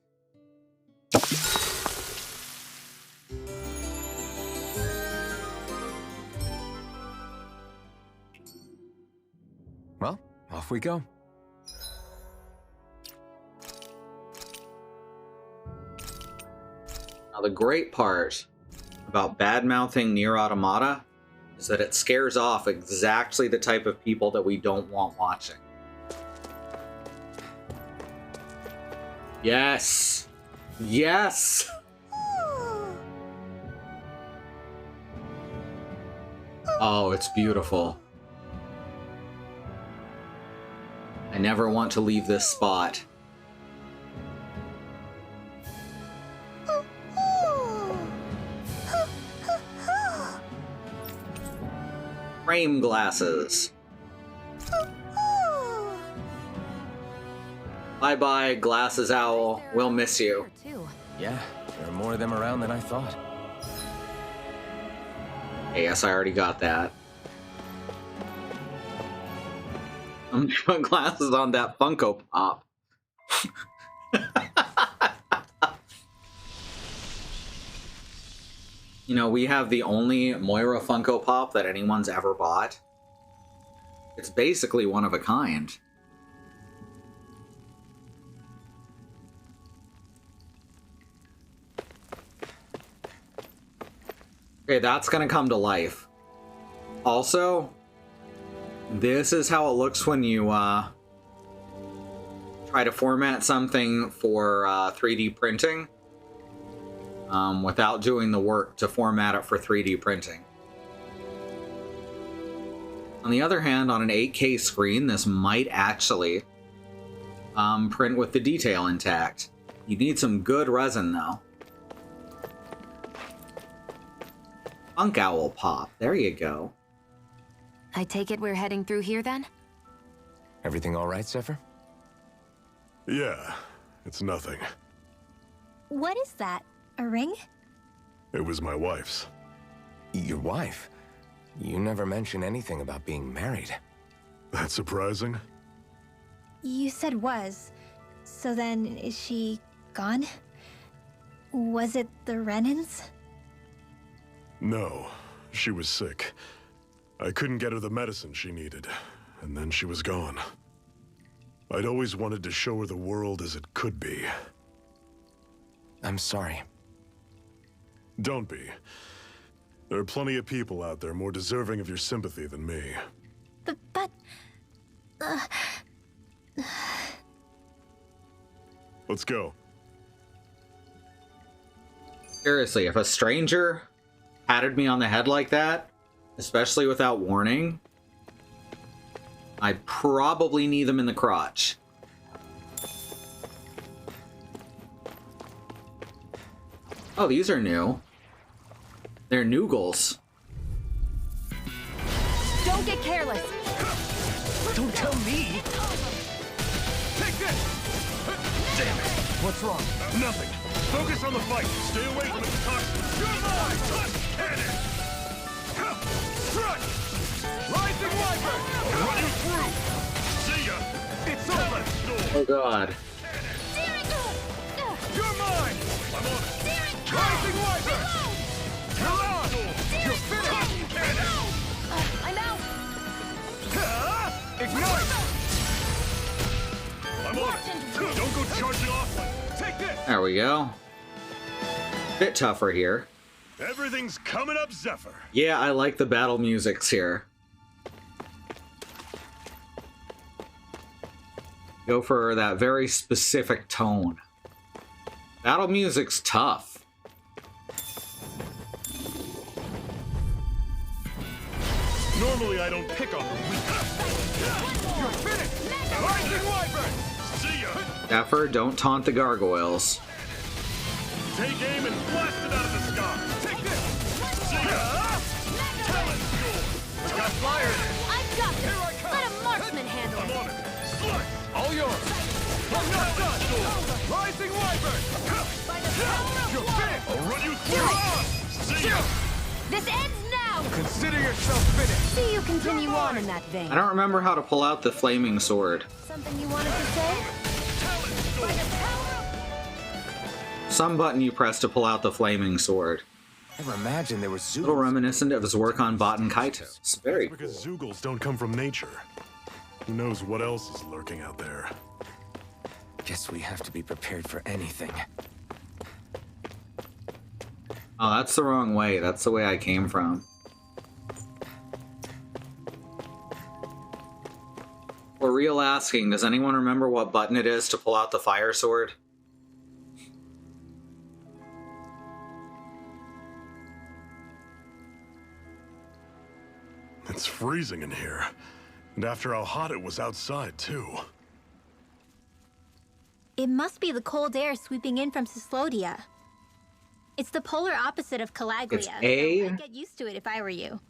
Well, off we go. Now, the great part about bad-mouthing Nier Automata is that it scares off exactly the type of people that we don't want watching. Yes! Yes! Oh, it's beautiful. I never want to leave this spot. Frame glasses. Bye-bye, glasses owl. We'll miss you. Yeah, there are more of them around than I thought. Yes, I already got that. I'm putting glasses on that Funko Pop. You know, we have the only Moira Funko Pop that anyone's ever bought. It's basically one of a kind. Okay, that's gonna come to life. Also, this is how it looks when you try to format something for 3D printing without doing the work to format it for 3D printing. On the other hand, on an 8K screen, this might actually print with the detail intact. You need some good resin, though. Funk Owl Pop. There you go. I take it we're heading through here then? Everything all right, Zephyr? Yeah, it's nothing. What is that? A ring? It was my wife's. Your wife? You never mentioned anything about being married. That's surprising? You said was. So then, is she gone? Was it the Renans? No, she was sick. I couldn't get her the medicine she needed, and then she was gone. I'd always wanted to show her the world as it could be. I'm sorry. Don't be. There are plenty of people out there more deserving of your sympathy than me. But... Let's go. Seriously, if a stranger patted me on the head like that, especially without warning, I'd probably knee them in the crotch. Oh, these are new. They're noogles. Don't get careless. Don't tell me! Take this! Damn it! What's wrong? Nothing. Focus on the fight. Stay away from the toxin. You're mine! Cannon! Strike! Rising Wyvern! Run you through! See ya! It's over! Oh god. You're mine! I'm on it! Rising Wyvern! You're on! You're finished! I'm out. Ignite! I'm on it! Don't go charging off like... Take this! There we go. Bit tougher here. Everything's coming up, Zephyr. Yeah, I like the battle musics here. Go for that very specific tone. Battle music's tough. Normally, I don't pick on the weak. You're finished! Rising Wyvern! See ya! Zephyr, don't taunt the gargoyles. Take aim and blast it out of the sky. Take this! See ya! I got fire! I've got Here this. I come! Let a marksman handle I'm it. on it. Slice! All yours! I'm not done! Rising Wyvern! You're finished! I'll run you through! See ya! This ends now. Consider yourself finished! See you continue on in that vein. I don't remember how to pull out the flaming sword. Something you wanted to say? Some button you press to pull out the flaming sword. Never imagined there were A little zoos. reminiscent of his work on Baten Kaito. It's very cool. Because Zoogles don't come from nature. Who knows what else is lurking out there? Guess we have to be prepared for anything. Oh, that's the wrong way. That's the way I came from. For real asking, does anyone remember what button it is to pull out the fire sword? It's freezing in here. And after how hot it was outside, too. It must be the cold air sweeping in from Cyslodia. It's the polar opposite of Calaglia. It's A? So I'd get used to it if I were you.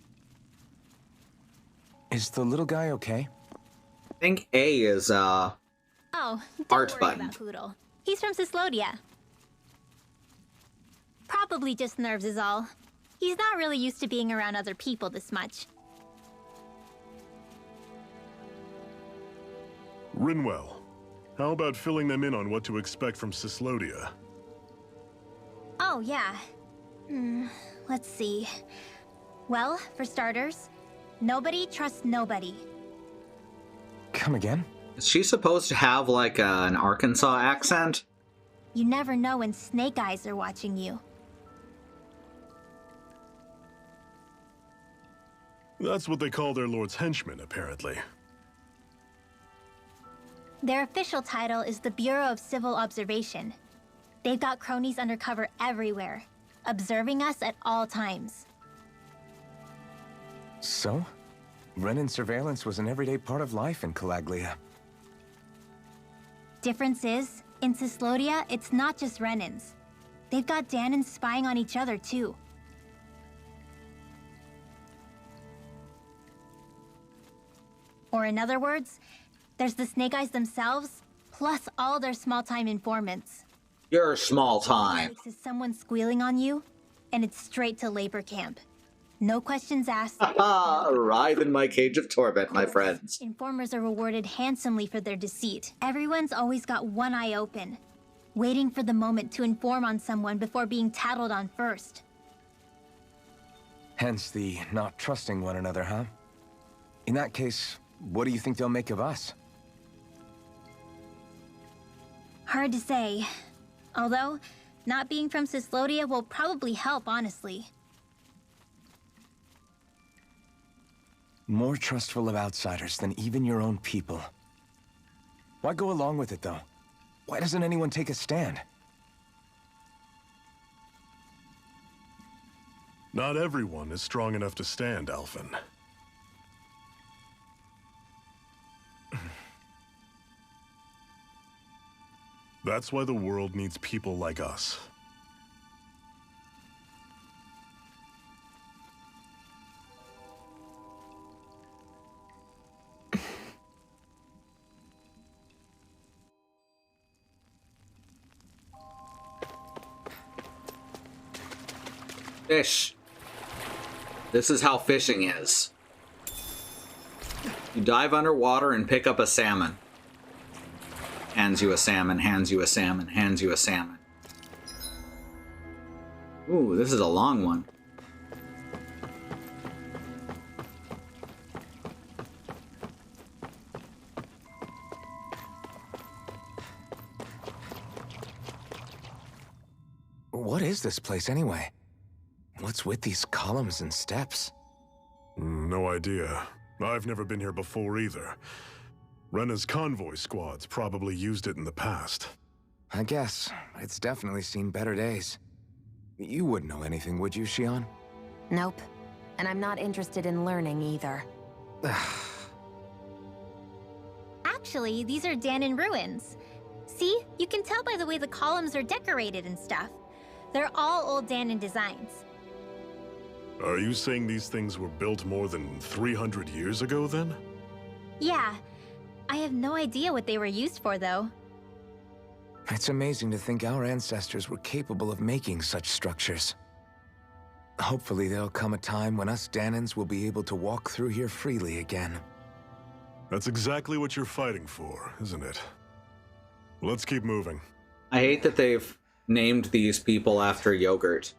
Is the little guy okay? I think A is, Oh, don't Art worry button. about Poodle. He's from Cyslodia. Probably just nerves is all. He's not really used to being around other people this much. Rinwell, how about filling them in on what to expect from Cyslodia? Oh, yeah. Let's see. Well, for starters, nobody trusts nobody. Come again? is she supposed to have like an Arkansas accent? You never know when snake eyes are watching you. That's what they call their lord's henchmen, apparently. Their official title is the Bureau of Civil Observation. They've got cronies undercover everywhere, observing us at all times. So? Renan surveillance was an everyday part of life in Calaglia. Difference is, in Cyslodia, it's not just Renans. They've got Danans spying on each other, too. Or in other words, there's the Snake Eyes themselves, plus all their small-time informants. You're small time. Is someone squealing on you, and it's straight to labor camp. No questions asked. Arrive in my cage of torment, my friends. Informers are rewarded handsomely for their deceit. Everyone's always got one eye open, waiting for the moment to inform on someone before being tattled on first. Hence the not trusting one another, huh? In that case, what do you think they'll make of us? Hard to say. Although, not being from Cyslodia will probably help, honestly. More trustful of outsiders than even your own people. Why go along with it, though? Why doesn't anyone take a stand? Not everyone is strong enough to stand, Alphen. That's why the world needs people like us. Fish. This is how fishing is. You dive underwater and pick up a salmon. Hands you a salmon, hands you a salmon, hands you a salmon. Ooh, this is a long one. What is this place, anyway? What's with these columns and steps? No idea. I've never been here before either. Rena's convoy squads probably used it in the past. I guess. It's definitely seen better days. You wouldn't know anything, would you, Xion? Nope. And I'm not interested in learning either. Actually, these are Danan ruins. See? You can tell by the way the columns are decorated and stuff. They're all old Danan designs. Are you saying these things were built more than 300 years ago, then? Yeah. I have no idea what they were used for, though. It's amazing to think our ancestors were capable of making such structures. Hopefully there'll come a time when us Danans will be able to walk through here freely again. That's exactly what you're fighting for, isn't it? Let's keep moving. I hate that they've named these people after yogurt.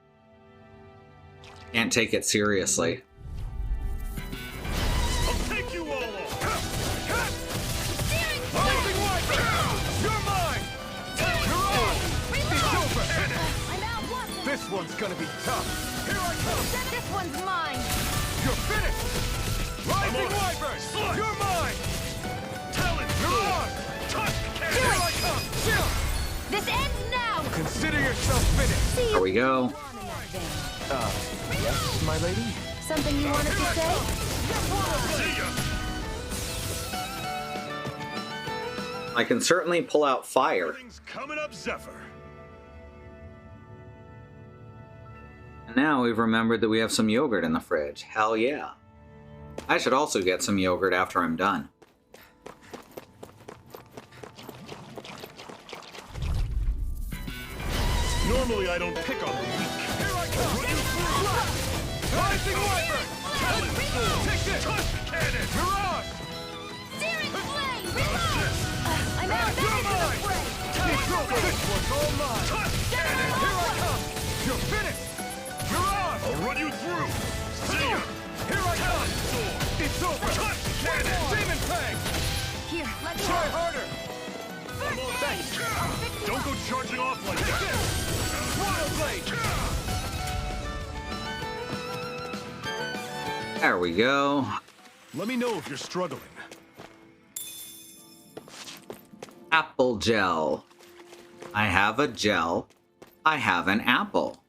Can't take it seriously. I'll take you all on! Lightning Wiper! You're mine! You're on! It's over, Hannah! I'm out. This one's gonna be tough! Here I come! This one's mine. You're finished! Lightning Wipers! You're mine! yourself finished. There we go. Yes, my lady? Something you wanted to say? See ya. I can certainly pull out fire. Things coming up, Zephyr. And now we've remembered that we have some yogurt in the fridge. Hell yeah. I should also get some yogurt after I'm done. Normally I don't pick on the weak. Here I come. Rising Wyvern. Talon Sword. Take this. Tusk Cannon. Mirage. Searing Flame! Reload! I'm You're out back into the mine. fray! Take over. This one's all mine. Tusk Cannon. Here I come. You're finished. Mirage. I'll run you through. See ya. Here I come. Sword. It's over. Tusk Cannon. Demon Fang. Here, let me Try help. harder. Thanks. Don't go charging off like that. Water Blade. There we go. Let me know if you're struggling. Apple gel. I have a gel. I have an apple.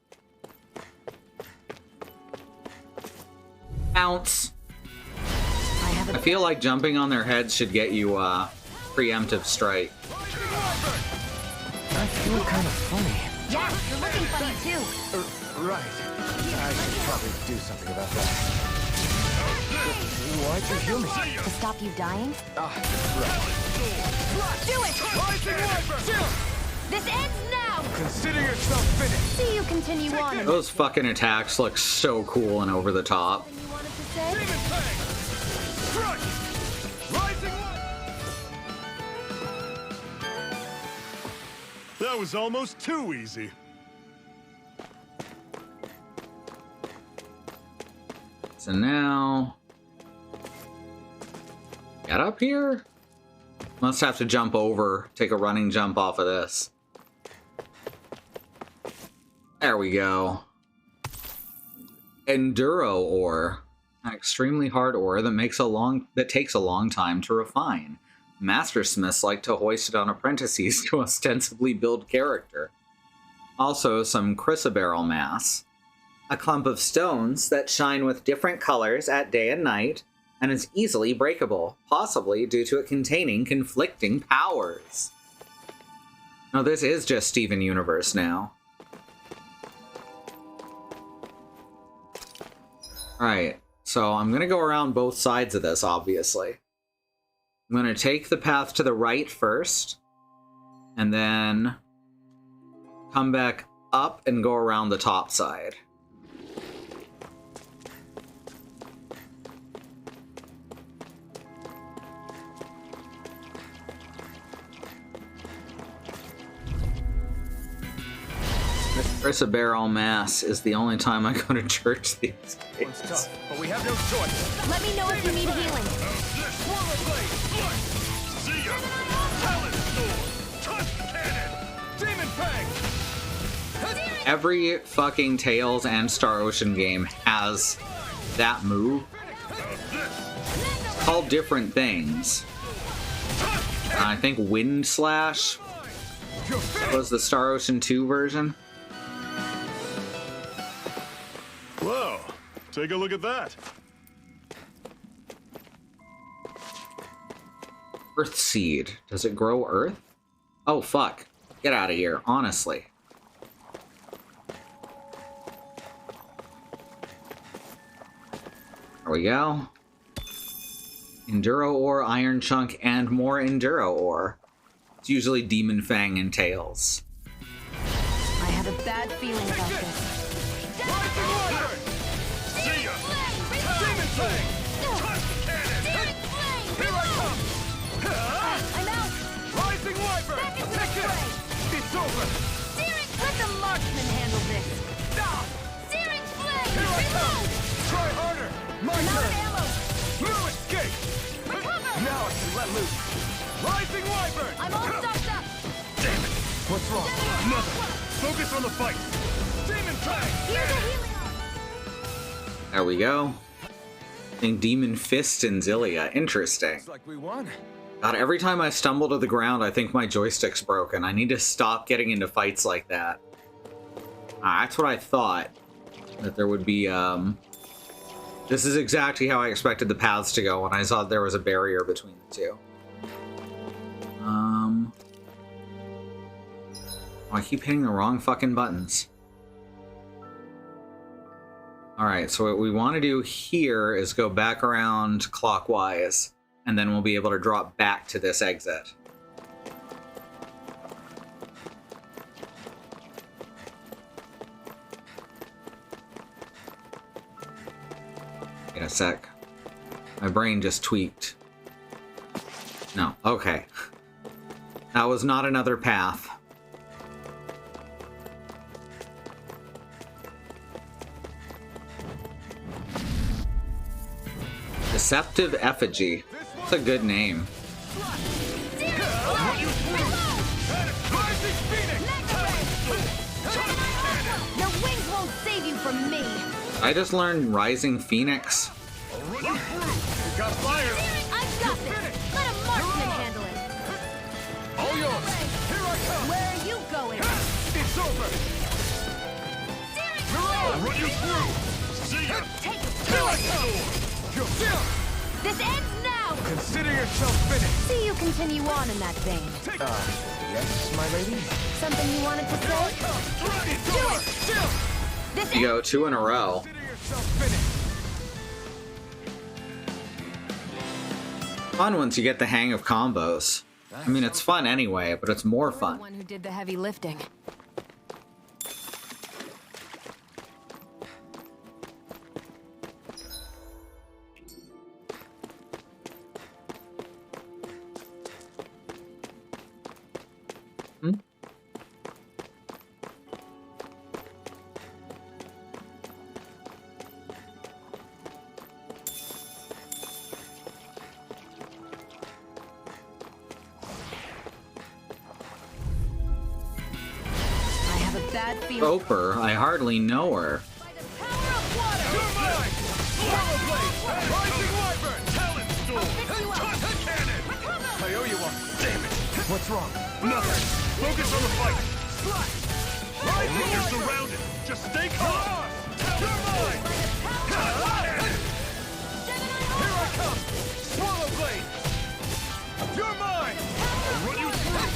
Bounce. I feel like jumping on their heads should get you preemptive strike. I feel kind of funny. Yeah, you're looking funny too. Right. I should probably do something about that. Why'd you heal me? To stop you dying? Do it! Rising Wyvern. This ends now! Consider yourself finished. See you continue on. in Those fucking attacks look so cool and over the top. Something you wanted to say? Demon Fang. Strike. Rising Wyvern. That was almost too easy. So now... Get up here? Must have to jump over, take a running jump off of this. There we go. Enduro ore. An extremely hard ore that takes a long time to refine. Mastersmiths like to hoist it on apprentices to ostensibly build character. Also some chrysoberyl mass. A clump of stones that shine with different colors at day and night, and is easily breakable, possibly due to it containing conflicting powers. Now this is just Steven Universe now. Alright, so I'm gonna go around both sides of this, obviously. I'm gonna take the path to the right first, and then come back up and go around the top side. Chrysoberyl mass is the only time I go to church these days. One's tough, but we have no choice. Let me know if you need healing. Water Blade. See ya. Talon Sword. Tusk Cannon. Demon Fang. Every fucking Tales and Star Ocean game has that move. It's called different things. I think Wind Slash was the Star Ocean 2 version. Whoa, take a look at that. Earth Seed. Does it grow earth? Oh, fuck. Get out of here, honestly. There we go. Enduro ore, iron chunk, and more enduro ore. It's usually Demon Fang and Tails. I have a bad feeling about this. Rising Wyvern. See ya. Demon Fang. Tusk Cannon. Here I come. I'm out! Rising Wyvern. Back into the Take this. fray. It's over. Let the marksman handle this! Ah, Searing Flame! here I come. Reload! Try harder. My I'm out of turn. ammo! No escape. Recover! Now I can let loose. Rising Wyvern. I'm all stocked up! Damn it. What's wrong? Nothing. Focus on the fight. Demon Fang. Here's a healing arm! There we go. I think Demon Fist and Zillia. Interesting. Looks like we won. God, every time I stumble to the ground, I think my joystick's broken. I need to stop getting into fights like that. That's what I thought. That there would be, This is exactly how I expected the paths to go when I saw there was a barrier between the two. Oh, I keep hitting the wrong fucking buttons. Alright, so what we want to do here is go back around clockwise, and then we'll be able to drop back to this exit. Wait a sec. My brain just tweaked. No, okay. That was not another path. Deceptive Effigy. That's a good name. Your wings won't save you from me. I just learned Rising Phoenix. You got fire! I've got this. Let a marksman handle it. All yours! Here I come! Where are you going? It's over! I'll run you through! See ya! Here I come! This ends now. Consider yourself finished! See you continue on in that vein. Yes, my lady? Something you wanted to say? Do it! This You go 2 in a row. Consider yourself finished! Fun once you get the hang of combos. I mean, it's fun anyway, but it's more the fun. one who did the heavy lifting. Bad feeling. Roper, I hardly know her. By the power of water. You're mine! Swallowblade! Rising Wyvern! Talon Storm! I'll fix you up. Cannon! Recover. I owe you one! Damn it! What's wrong? Nothing! Focus on the fight! Slash! You're surrounded! Just stay calm! You're mine! Cannon! Here I come! Swallowblade! You're mine! I'll run you through!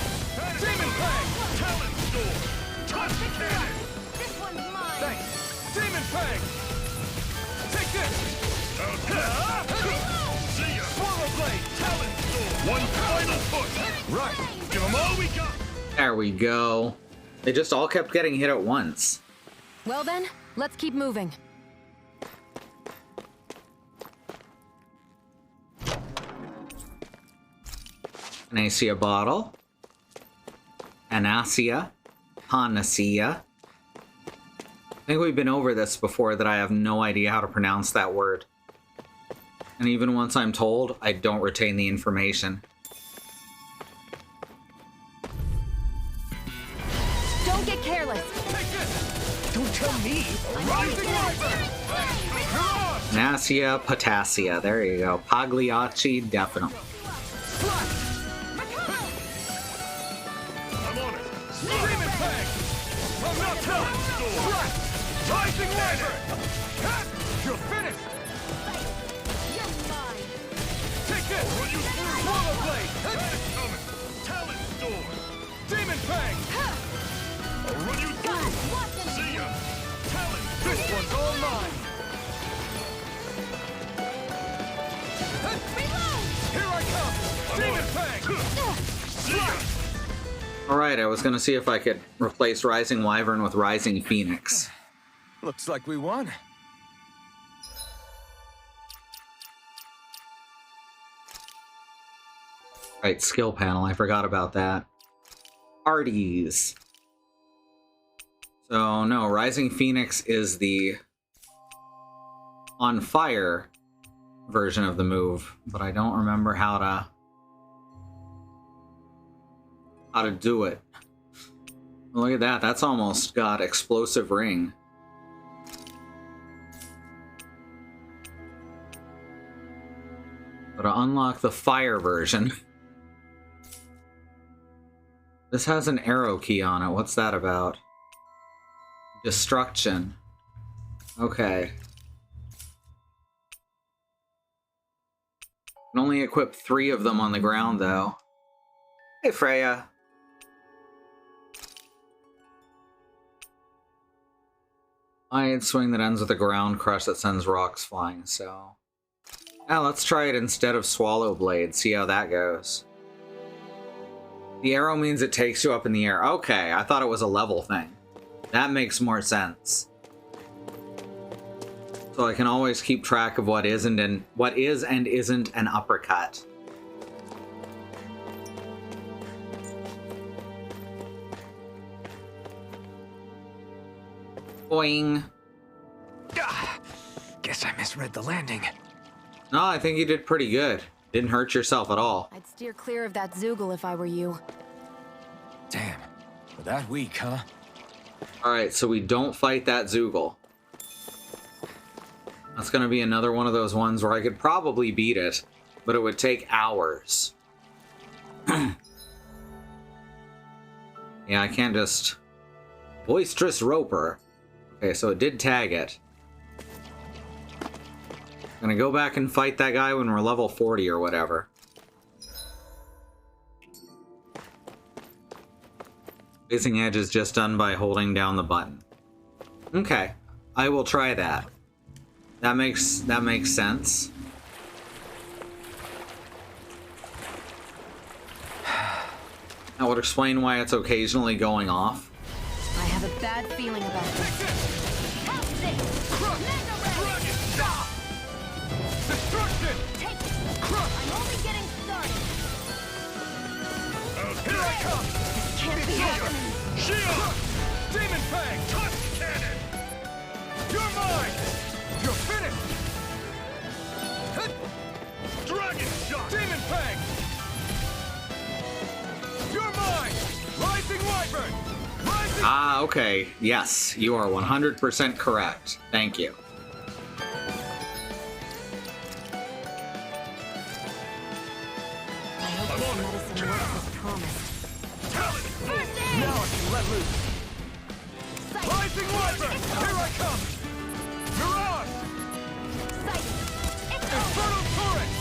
Demon Fang! Talon Storm! Touch the cannon! This one's mine. Thanks! Demon Fang! Take this! See ya! Swallowblade! Talon Storm! One final push! Right! Give them all we got! There we go. They just all kept getting hit at once. Well then, let's keep moving. Panacea bottle. Panacea. Panacea. I think we've been over this before that I have no idea how to pronounce that word. And even once I'm told, I don't retain the information. Don't get careless. Take this! Don't tell me! Rising Wyvern! You're on! Panacea, Potassia. There you go. Pagliacci, definitely. Slash! I'm on it! Demon Fang! I'm not telling! Slash! Rising Wyvern! You're finished! You're mine. Take this! Run you through! Swallowblade! Coming! Talon Storm! Demon Fang! I'll run you through! See ya! Talon! This one's all mine! Here I come! Demon Fang! See ya! Alright, I was gonna see if I could replace Rising Wyvern with Rising Phoenix. Looks like we won. Right, skill panel. I forgot about that. Parties. So, no, Rising Phoenix is the on fire version of the move, but I don't remember how to do it. Look at that. That's almost got explosive ring. But to unlock the fire version, this has an arrow key on it. What's that about? Destruction. Okay. Can only equip 3 of them on the ground, though. Hey, Freya. Iron swing that ends with a ground crush that sends rocks flying, so... Yeah, let's try it instead of Swallow Blade, see how that goes. The arrow means it takes you up in the air. Okay, I thought it was a level thing. That makes more sense. So I can always keep track of what is and isn't an uppercut. Boing. Guess I misread the landing. No, I think you did pretty good. Didn't hurt yourself at all. I'd steer clear of that Zoogle if I were you. Damn. We're that weak, huh? Alright, so we don't fight that Zoogle. That's gonna be another one of those ones where I could probably beat it, but it would take hours. Yeah, I can't just... Boisterous Roper. Okay, so it did tag it. I'm gonna go back and fight that guy when we're level 40 or whatever. Facing edge is just done by holding down the button. Okay, I will try that. That makes sense. That would explain why it's occasionally going off. I have a bad feeling about this. Destruction! I'm only getting started. Here I come! This can't be happening. Shield! Demon Fang! Touch cannon! You're mine! You're finished! Dragon shot! Demon Fang! You're mine! Rising Wyvern! Rising... Ah, okay. Yes, you are 100% correct. Thank you. I hope this medicine works as promised. Talent! Now I can let loose! Rising Wyvern! Here I come! Mirage! Infernal Torrent!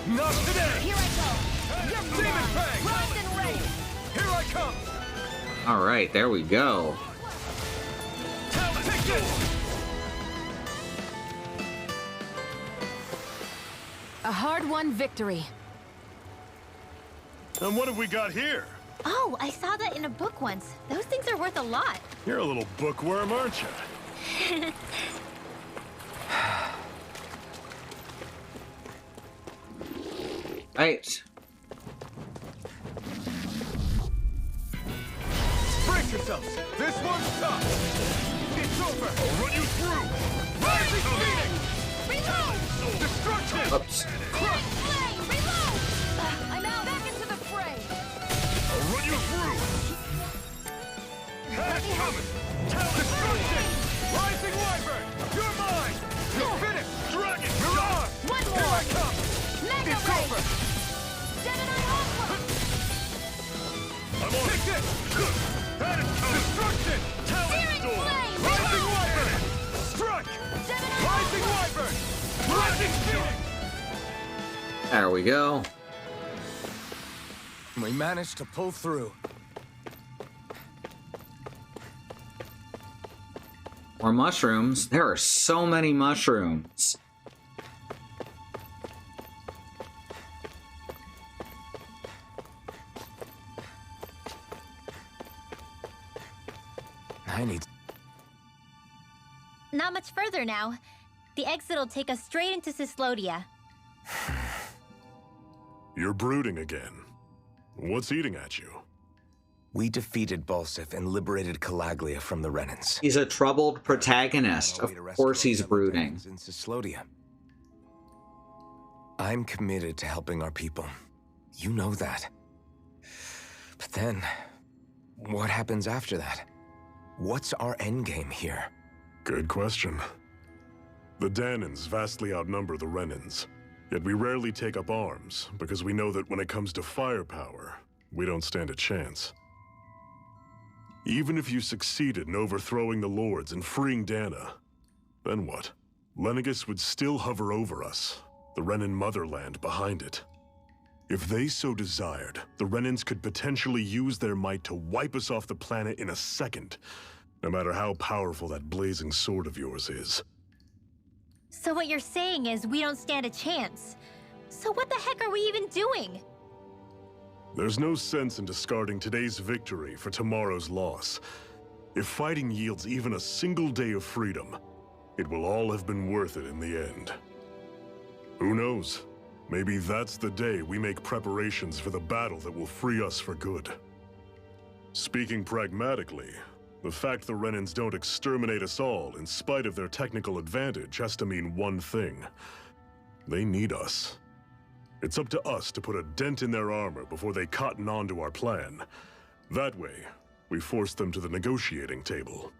Not today! Here I go. You're Demon mine. Fang! Primed and ready. Here I come! Alright, there we go. Talent! Take this! A hard-won victory. And what have we got here? Oh, I saw that in a book once. Those things are worth a lot. You're a little bookworm, aren't you? Right. Brace yourselves! This one's tough! It's over! I'll run you through! Rising Phoenix! Reload! Destruction! Oops. Crush! Flame! Reload! I'm out. Back into the fray. I'll run you through! Head coming! Talent! Destruction! Rising Wyvern! You're mine! You're finished! Dragon! Mirage! One Here more. I come! Mega It's ray. over! Gemini Alpha. I'm on it! This! That is coming! Destruction! Talent Searing Storm! flame! Rising Reload! Wyvern! Strike! Gemini Rising Alpha. Wyvern! Rising Phoenix! There we go. We managed to pull through. More mushrooms. There are so many mushrooms. I need... Not much further now. The exit will take us straight into Cyslodia. You're brooding again. What's eating at you? We defeated Balsef and liberated Calaglia from the Renans. He's a troubled protagonist. Of course he's brooding. In Cyslodia. I'm committed to helping our people. You know that. But then, what happens after that? What's our endgame here? Good question. The Danans vastly outnumber the Renans. Yet we rarely take up arms, because we know that when it comes to firepower, we don't stand a chance. Even if you succeeded in overthrowing the Lords and freeing Dana, then what? Lenegis would still hover over us, the Renan motherland behind it. If they so desired, the Renans could potentially use their might to wipe us off the planet in a second, no matter how powerful that blazing sword of yours is. So what you're saying is we don't stand a chance. So what the heck are we even doing? There's no sense in discarding today's victory for tomorrow's loss. If fighting yields even a single day of freedom, it will all have been worth it in the end. Who knows? Maybe that's the day we make preparations for the battle that will free us for good. Speaking pragmatically, the fact the Renans don't exterminate us all in spite of their technical advantage has to mean one thing. They need us. It's up to us to put a dent in their armor before they cotton on to our plan. That way, we force them to the negotiating table.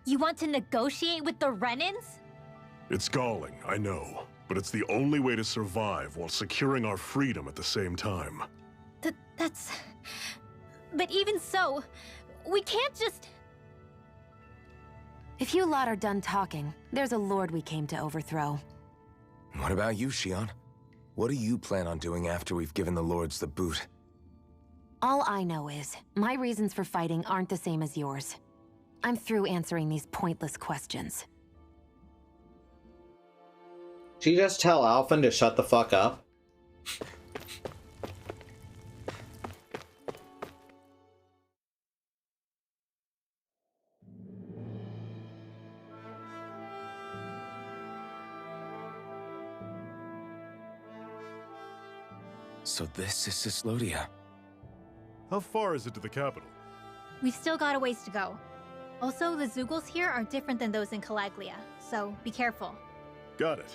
You want to negotiate with the Renans? It's galling, I know, but it's the only way to survive while securing our freedom at the same time. That's... But even so, we can't just... If you lot are done talking, there's a lord we came to overthrow. What about you, Shion? What do you plan on doing after we've given the Lords the boot? All I know is, my reasons for fighting aren't the same as yours. I'm through answering these pointless questions. Did you just tell Alphen to shut the fuck up? So this is Cyslodia. How far is it to the capital? We've still got a ways to go. Also, the Zeugles here are different than those in Calaglia, so be careful. Got it.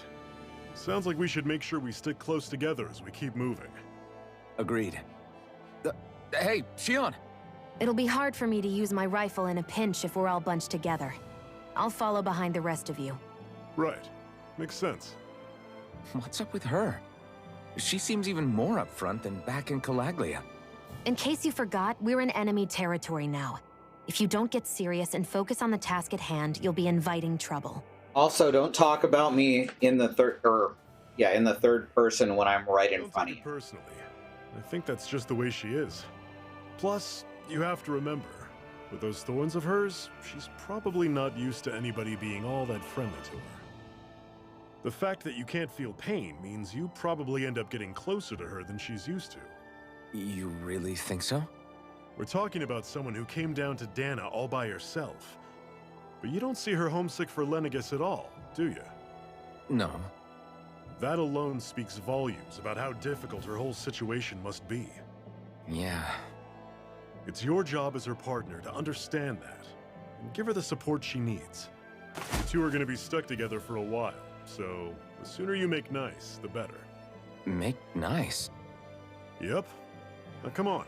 Sounds like we should make sure we stick close together as we keep moving. Agreed. Hey, Shion! It'll be hard for me to use my rifle in a pinch if we're all bunched together. I'll follow behind the rest of you. Right. Makes sense. What's up with her? She seems even more upfront than back in Calaglia. In case you forgot, we're in enemy territory now. If you don't get serious and focus on the task at hand, you'll be inviting trouble. Also, don't talk about me in the third person when I'm right in front of you. Personally, I think that's just the way she is. Plus, you have to remember, with those thorns of hers, she's probably not used to anybody being all that friendly to her. The fact that you can't feel pain means you probably end up getting closer to her than she's used to. You really think so? We're talking about someone who came down to Dana all by herself. But you don't see her homesick for Lenegis at all, do you? No. That alone speaks volumes about how difficult her whole situation must be. Yeah. It's your job as her partner to understand that, and give her the support she needs. You two are going to be stuck together for a while, so the sooner you make nice, the better. Make nice? Yep. Now come on.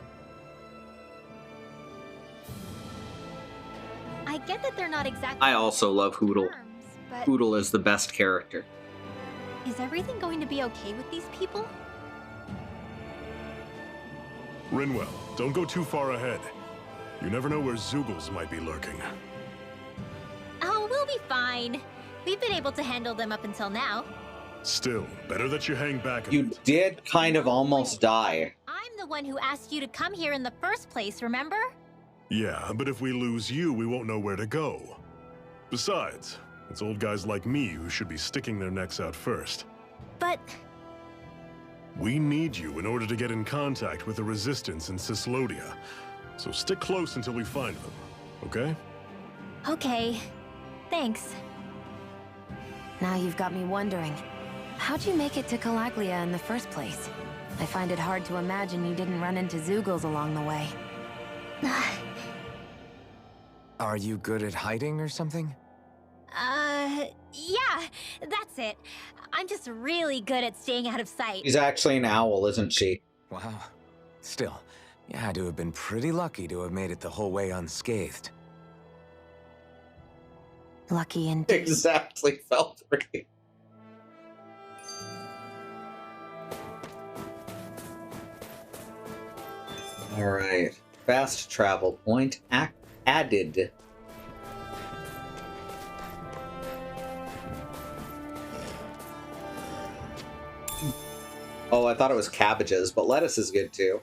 I get that they're not exactly... I also love Hootle. terms, but Hootle is the best character. is everything going to be okay with these people? Rinwell, don't go too far ahead. You never know where Zeugles might be lurking. Oh, we'll be fine. We've been able to handle them up until now. Still, better that you hang back a You bit. did kind of almost die. I'm the one who asked you to come here in the first place, remember? Yeah, but if we lose you, we won't know where to go. Besides, it's old guys like me who should be sticking their necks out first. But We need you in order to get in contact with the Resistance in Cyslodia. So stick close until we find them, okay? okay, thanks. Now you've got me wondering, how'd you make it to Calaglia in the first place? I find it hard to imagine you didn't run into Zeugles along the way. Are you good at hiding or something? Yeah, that's it. I'm just really good at staying out of sight. She's actually an owl, isn't she? Wow. Still, you had to have been pretty lucky to have made it the whole way unscathed. Lucky indeed. Exactly, felt free. Alright. Fast travel point added. Oh, I thought it was cabbages, but lettuce is good too.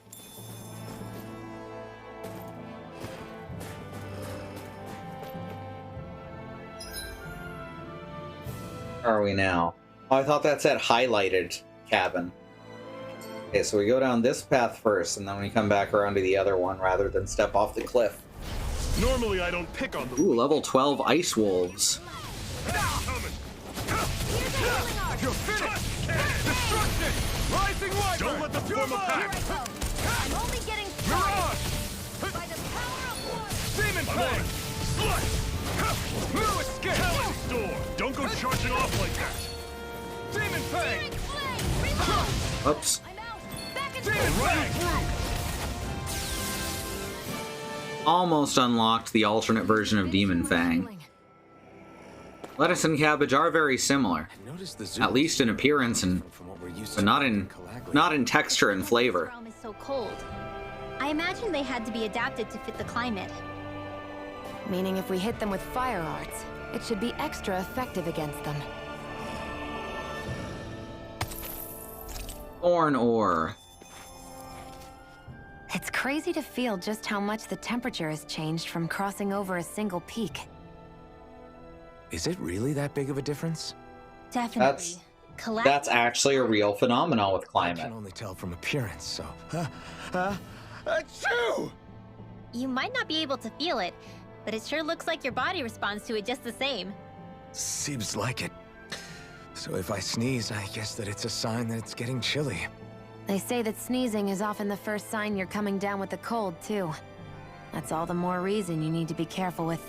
Where are we now? Oh, I thought that said highlighted cabin. Okay, so we go down this path first, and then we come back around to the other one rather than step off the cliff. Normally, I don't pick on the... Ooh, level 12 ice wolves. You're finished! Destruction! Rising Wyvern! Don't let the form attack! I'm only getting Mirage! by the power of water. Demon Fang! Slut! No escape! Talon's door! Don't go charging off like that! Demon Fang! Oops. I'm out. Back in Demon Fang! Almost unlocked the alternate version of Demon Fang. Lettuce and cabbage are very similar, at least in appearance, and but not in texture and flavor. realm is so cold. I imagine they had to be adapted to fit the climate. Meaning if we hit them with fire arts, it should be extra effective against them. Thorn ore. It's crazy to feel just how much the temperature has changed from crossing over a single peak. Is it really that big of a difference? Definitely. That's actually a real phenomenon with I climate. can only tell from appearance, so... Achoo! You might not be able to feel it, but it sure looks like your body responds to it just the same. Seems like it. So if I sneeze, I guess that it's a sign that it's getting chilly. They say that sneezing is often the first sign you're coming down with the cold, too. That's all the more reason you need to be careful with...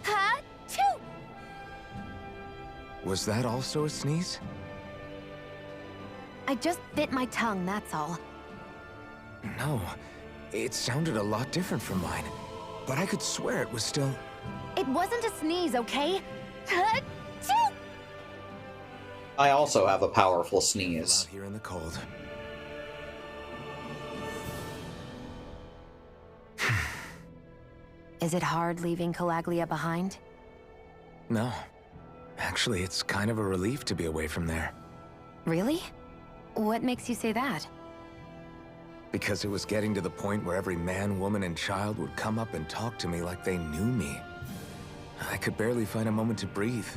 Ha-choo! Was that also a sneeze? I just bit my tongue, that's all. No. It sounded a lot different from mine. But I could swear it was still... It wasn't a sneeze, okay? Ha-choo! I also have a powerful Out sneeze. here in the cold. Is it hard leaving Calaglia behind? No. Actually, it's kind of a relief to be away from there. Really? What makes you say that? Because it was getting to the point where every man, woman, and child would come up and talk to me like they knew me. I could barely find a moment to breathe,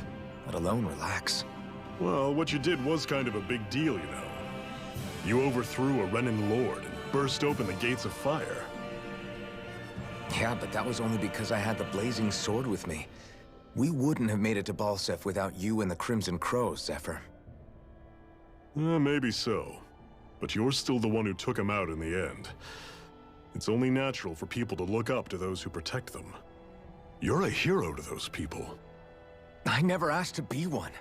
let alone relax. Well, what you did was kind of a big deal, you know. You overthrew a Renin lord and burst open the gates of fire. Yeah, but that was only because I had the blazing sword with me. We wouldn't have made it to Balsef without you and the Crimson Crows, Zephyr. Maybe so. But you're still the one who took him out in the end. It's only natural for people to look up to those who protect them. You're a hero to those people. I never asked to be one.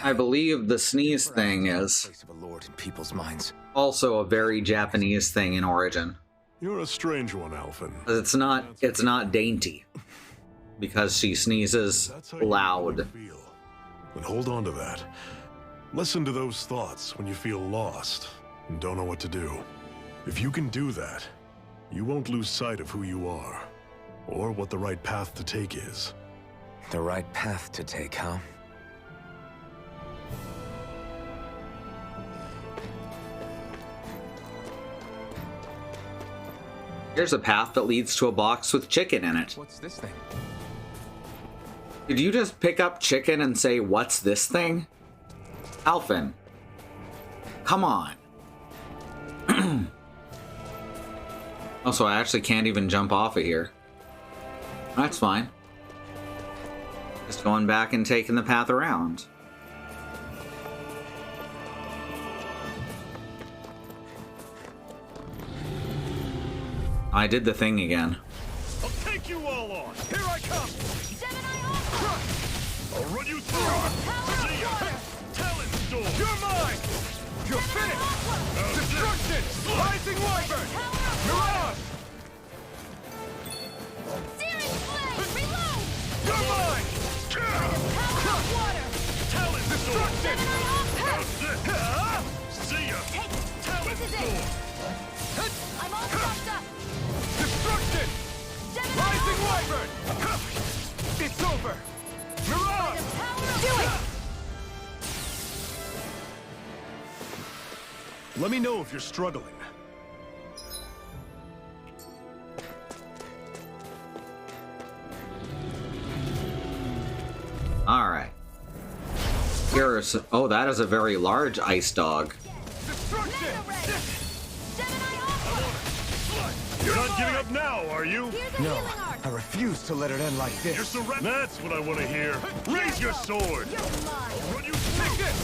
I believe the sneeze thing is Place of a lord in people's minds. also a very Japanese thing in origin. You're a strange one, Alphen. It's not dainty. Because she sneezes That's how you loud. feel. And hold on to that. Listen to those thoughts when you feel lost and don't know what to do. If you can do that, you won't lose sight of who you are, or what the right path to take is. The right path to take, huh? Here's a path that leads to a box with chicken in it. What's this thing? Did you just pick up chicken and say, "What's this thing?" Alphen. Come on. Oh, so I actually can't even jump off of here. That's fine. Just going back and taking the path around. I did the thing again. I'll take you all on! Here I come! Crush! I'll run you through! See ya! Talon's door! You're mine! You're finished! Destruction! Rising Wyvern! Mirage! You're mine! Crush! Talon's destruction! See ya! Talon's door! I'm all stopped up! Destruction! Let me know if you're struggling. All right. Here's... Oh, that is a very large ice dog. You're not giving up now, are you? No, I refuse to let it end like You're this. surrendering. That's what I want to hear. Raise your sword. I'll run you take it.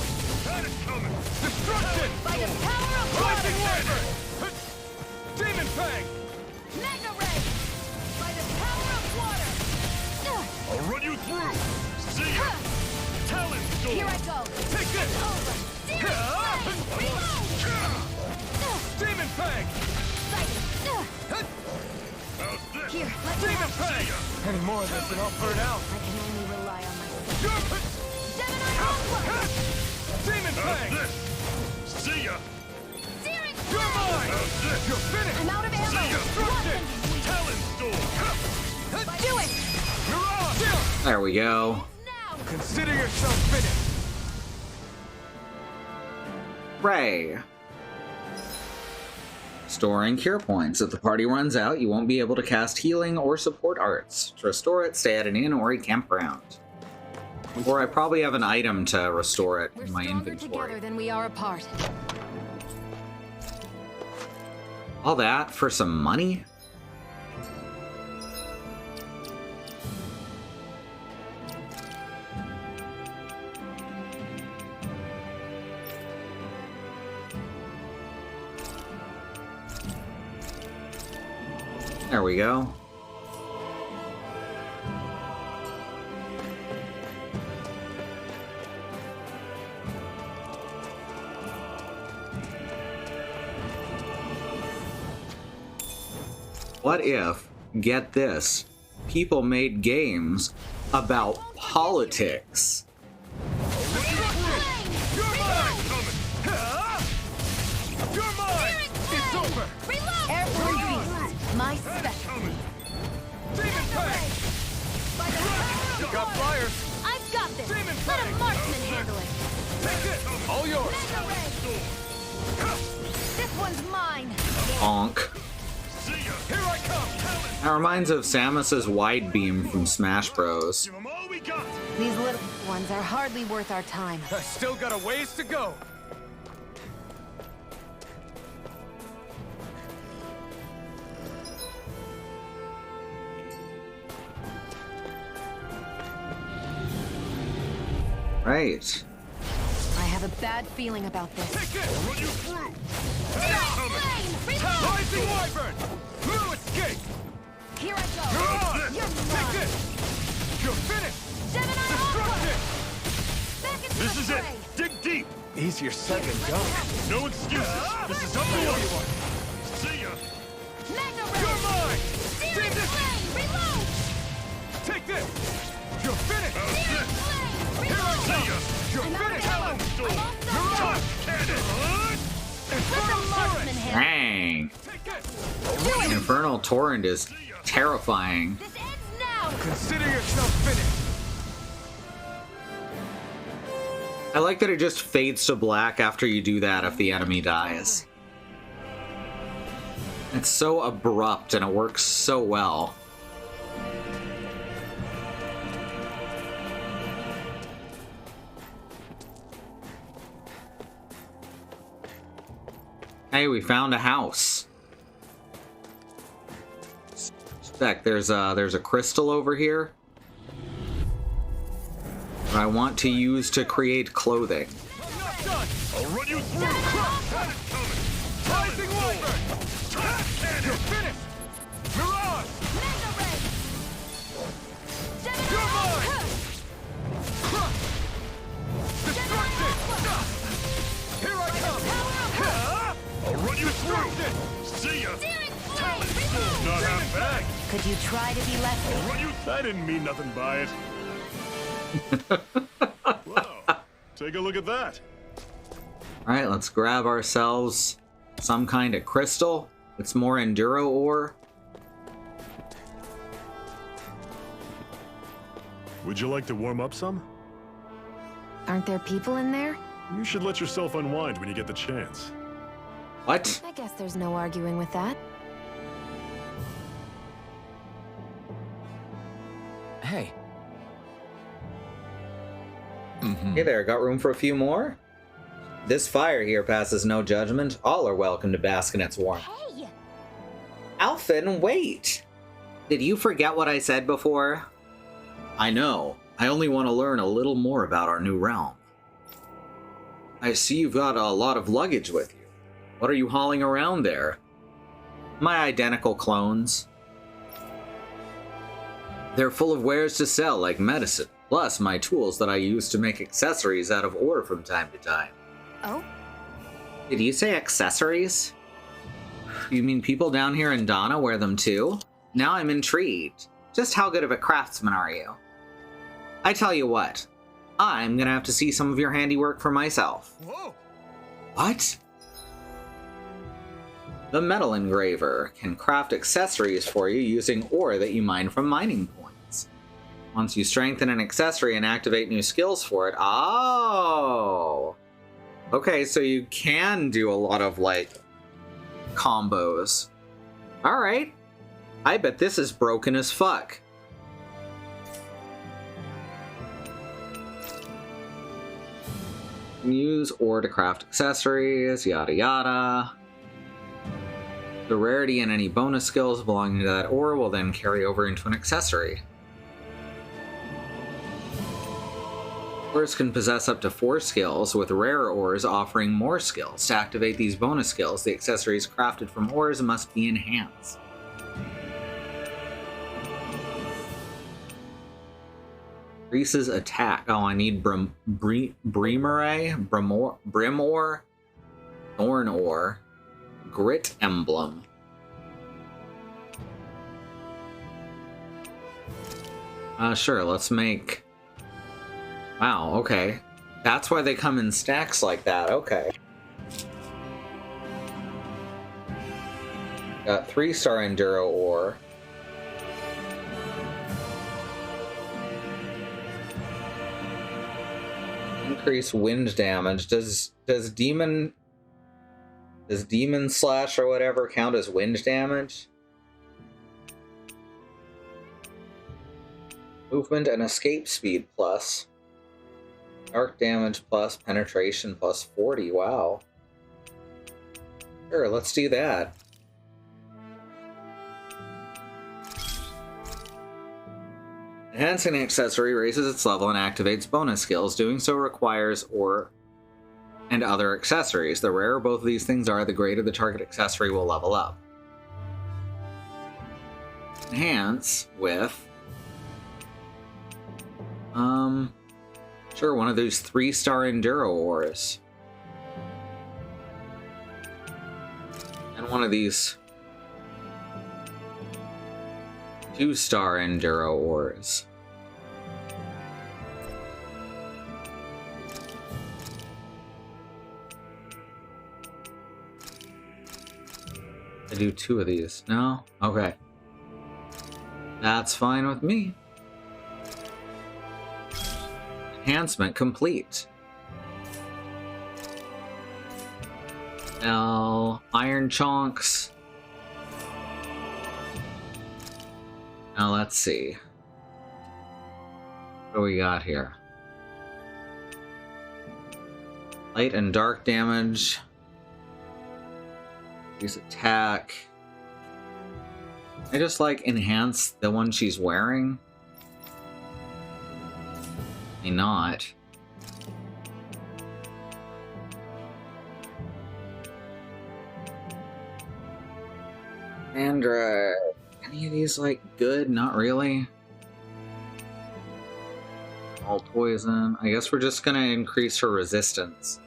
Got it coming. Destruction by the power of rising wyvern. Demon Fang. Mega Ray. By the power of water. I'll run you through. See ya. Talon Storm. Here I go. Take this. Demon Fang. How's this? Here, let me Demon help. Fang. Any more of this and I'll burn out. I can only rely on myself. Demon Fang. How's this? See ya. You're mine. How's this? You're finished. I'm out of ammo. See ya. Destruction. Talon Storm. Do it! You're on. There we go. Consider yourself finished. Ray. Storing cure points. If the party runs out, you won't be able to cast healing or support arts. To restore it, stay at an inn or a campground. Or I probably have an item to restore it We're in my stronger inventory. together than we are apart. All that for some money? There we go. What if, get this, people made games about politics? You're mine. Coming. You're mine. It's over. Every beast, my special. Coming. Demon Fang. You got flyers. I've got this! Demon Let a Fang. marksman handle it! Take it. All yours. This one's mine! Bonk. See ya. Here I come. Talon. That reminds of Samus's wide beam from Smash Bros. Give 'em all we got. These little ones are hardly worth our time. I still got a ways to go. Right. I have a bad feeling about this. Take it. I'll run you through. Rising Wyvern. No escape. Here I go! You're on. You're Take mine. this. You're finished. Gemini Destruction. Back into This the is it. fray. Dig deep. Easier said than done. No excuses. This is up to you. See ya. Mega You're Ray! mine. Searing Dig this. flame! Reload! Take this. You're finished. Searing flame! Here I Reload! see ya. You're I'm out of finished. ammo. Talon Storm. I'm all You're set. on. Cannon. Let the Infernal marksman Torrent. handle it! Dang. Take it. Infernal Torrent is terrifying. This ends now! Consider yourself finished. I like that it just fades to black after you do that if the enemy dies. It's so abrupt and it works so well. Hey, we found a house. Spec, there's a crystal over here that I want to use to create clothing. Not done. I'll run you through. Cannon coming. Rising Wyvern. Cannon. You're finished. Mirage. Mega Ray! Gemini You're mine. Alpha! Destruction. Here I come. I'll run you through. See ya. Searing Talon flame! Storm. Reload! Not half bad. Could you try to be less? I'll run you. I didn't mean nothing by it. Wow. Take a look at that. All right, let's grab ourselves some kind of crystal. It's more enduro ore. Would you like to warm up some? Aren't there people in there? You should let yourself unwind when you get the chance. What? I guess there's no arguing with that. Hey. Hey there, got room for a few more? This fire here passes no judgment. All are welcome to bask in its warmth. Hey! Alphen, wait! Did you forget what I said before? I know. I only want to learn a little more about our new realm. I see you've got a lot of luggage with you. What are you hauling around there? My identical clones. They're full of wares to sell, like medicine, plus my tools that I use to make accessories out of ore from time to time. Oh? Did you say accessories? You mean people down here in Dana wear them too? Now I'm intrigued. Just how good of a craftsman are you? I tell you what, I'm gonna have to see some of your handiwork for myself. Whoa! What? The metal engraver can craft accessories for you using ore that you mine from mining points. Once you strengthen an accessory and activate new skills for it, oh! Okay, so you can do a lot of, like, combos. Alright. I bet this is broken as fuck. Use ore to craft accessories, yada yada. The rarity and any bonus skills belonging to that ore will then carry over into an accessory. Ores can possess up to 4 skills, with rare ores offering more skills. To activate these bonus skills, the accessories crafted from ores must be enhanced. Increases attack. Oh, I need Brimore, Brimore, Thorn Ore, Grit Emblem. Sure, let's make... Wow, okay. That's why they come in stacks like that, okay. Got 3-star Enduro Ore. Increase wind damage. Does demon slash or whatever count as wind damage? Movement and escape speed plus. Arc damage plus, penetration plus 40. Wow. Sure, let's do that. Enhancing an accessory raises its level and activates bonus skills. Doing so requires ore and other accessories. The rarer both of these things are, the greater the target accessory will level up. Enhance with... Sure, one of those 3-star Enduro ores. And one of these 2-star Enduro ores. I do 2 of these. No? Okay. That's fine with me. Enhancement complete. Now, iron chunks. Now let's see. What do we got here? Light and dark damage. Use attack. I just like enhance the one she's wearing. May not. And any of these like good? Not really. All poison. I guess we're just gonna increase her resistance.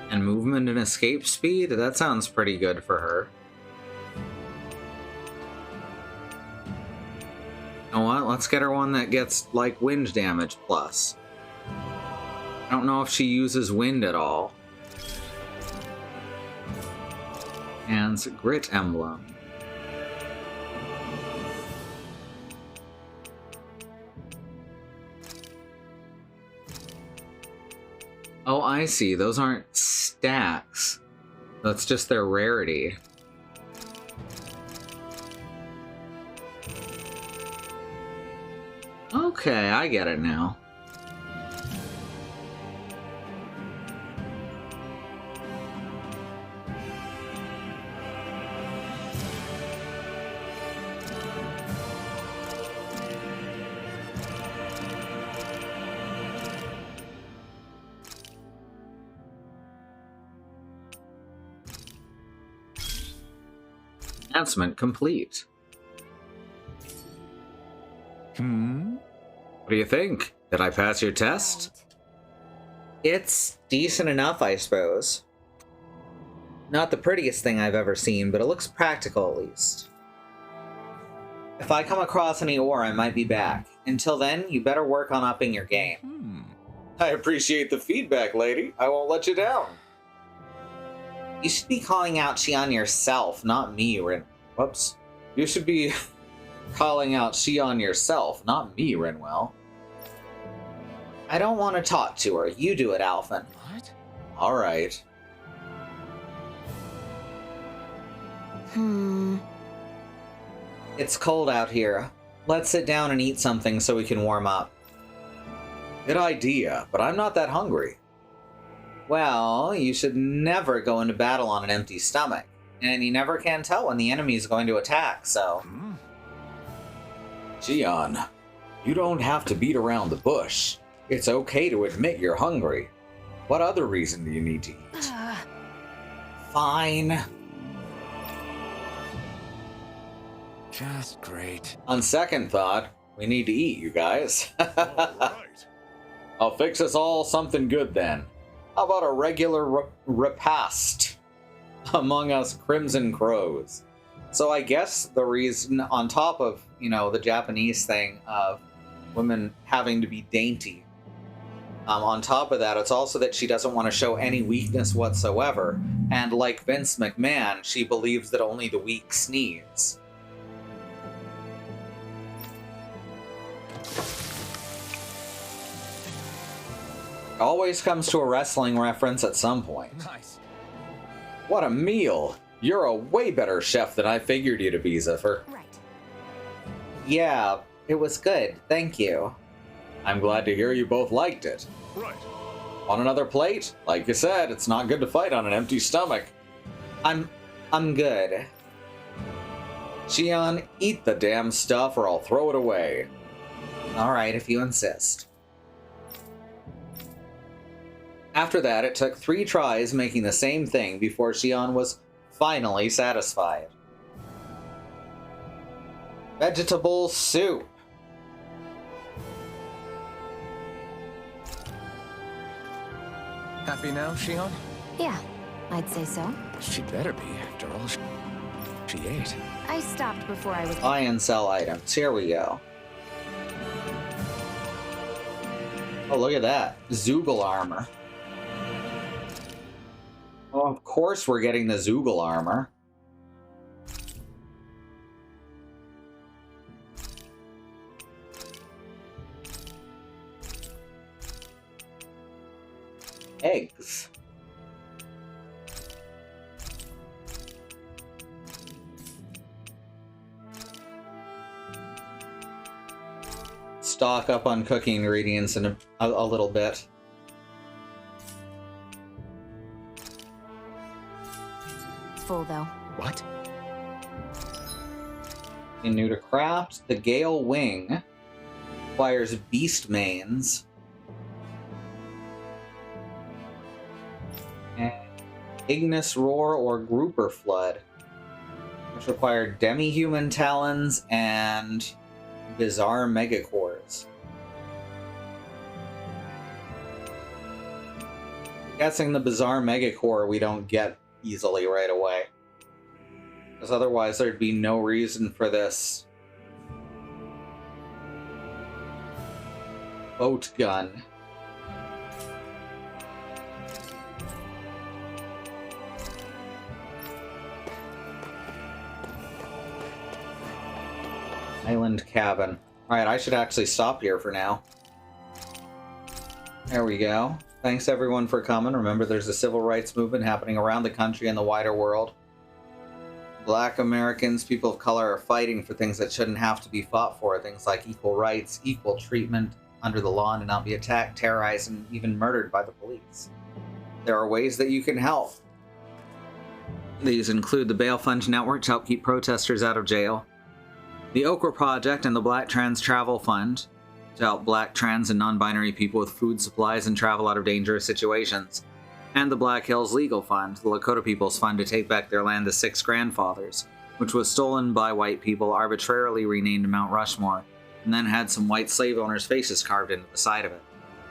And movement and escape speed? That sounds pretty good for her. You know what? Let's get her one that gets, like, wind damage plus. I don't know if she uses wind at all. And Grit Emblem. Oh, I see. Those aren't stacks. That's just their rarity. Okay, I get it now. Announcement complete. What do you think? Did I pass your test? It's decent enough, I suppose. Not the prettiest thing I've ever seen, but it looks practical at least. If I come across any ore, I might be back. Until then, you better work on upping your game. I appreciate the feedback, lady. I won't let you down. You should be calling out Xion yourself, not me, Whoops. You should be calling out Xion yourself, not me, Rinwell. I don't want to talk to her. You do it, Alphen. What? Alright. It's cold out here. Let's sit down and eat something so we can warm up. Good idea, but I'm not that hungry. Well, you should never go into battle on an empty stomach. And you never can tell when the enemy is going to attack, so... Xion, you don't have to beat around the bush. It's okay to admit you're hungry. What other reason do you need to eat? Fine. Just great. On second thought, we need to eat, you guys. Right. I'll fix us all something good then. How about a regular repast among us Crimson Crows? So I guess the reason, on top of, you know, the Japanese thing of women having to be dainty, on top of that, it's also that she doesn't want to show any weakness whatsoever. And like Vince McMahon, she believes that only the weak sneeze. Always comes to a wrestling reference at some point. Nice. What a meal! You're a way better chef than I figured you to be, Zephyr. Right. Yeah, it was good, thank you. I'm glad to hear you both liked it. Right. On another plate? Like you said, it's not good to fight on an empty stomach. I'm good. Xion, eat the damn stuff or I'll throw it away. Alright, if you insist. After that, it took 3 tries making the same thing before Xion was finally satisfied. Vegetable soup. Happy now, Xion? Yeah, I'd say so. She better be, after all she ate. I stopped before I was... Buy and sell items. Here we go. Oh, look at that. Zoogle armor. Oh, of course we're getting the Zoogle armor. Eggs. Stock up on cooking ingredients in a little bit. full, though. What? In new to craft, the Gale Wing requires Beast Mains. And Ignis Roar or Grouper Flood, which require Demi-Human Talons and Bizarre Megacores. Guessing the Bizarre Megacore we don't get easily right away, because otherwise there'd be no reason for this boat gun. Island cabin. Alright, I should actually stop here for now. There we go. Thanks everyone for coming. Remember, there's a civil rights movement happening around the country and the wider world. Black Americans, people of color, are fighting for things that shouldn't have to be fought for. Things like equal rights, equal treatment under the law, and to not be attacked, terrorized, and even murdered by the police. There are ways that you can help. These include the Bail Fund Network to help keep protesters out of jail, the Okra Project and the Black Trans Travel Fund to help black, trans, and non-binary people with food supplies and travel out of dangerous situations, and the Black Hills Legal Fund, the Lakota People's Fund to take back their land to 6 grandfathers, which was stolen by white people, arbitrarily renamed Mount Rushmore, and then had some white slave owners' faces carved into the side of it.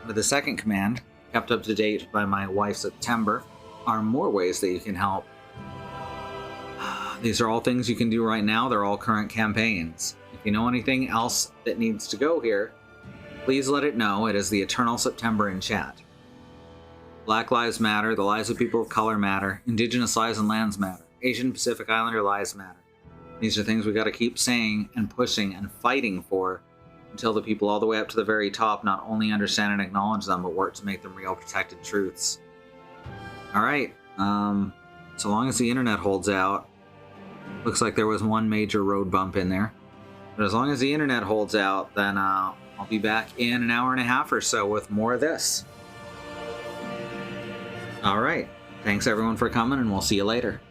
Under the second command, kept up to date by my wife September, are more ways that you can help. These are all things you can do right now. They're all current campaigns. If you know anything else that needs to go here, please let it know. It is the Eternal September in chat. Black lives matter. The lives of people of color matter. Indigenous lives and lands matter. Asian Pacific Islander lives matter. These are things we got to keep saying and pushing and fighting for until the people all the way up to the very top not only understand and acknowledge them, but work to make them real protected truths. All right. So long as the internet holds out, looks like there was one major road bump in there. But as long as the internet holds out, then I'll be back in an hour and a half or so with more of this. All right. Thanks everyone for coming, and we'll see you later.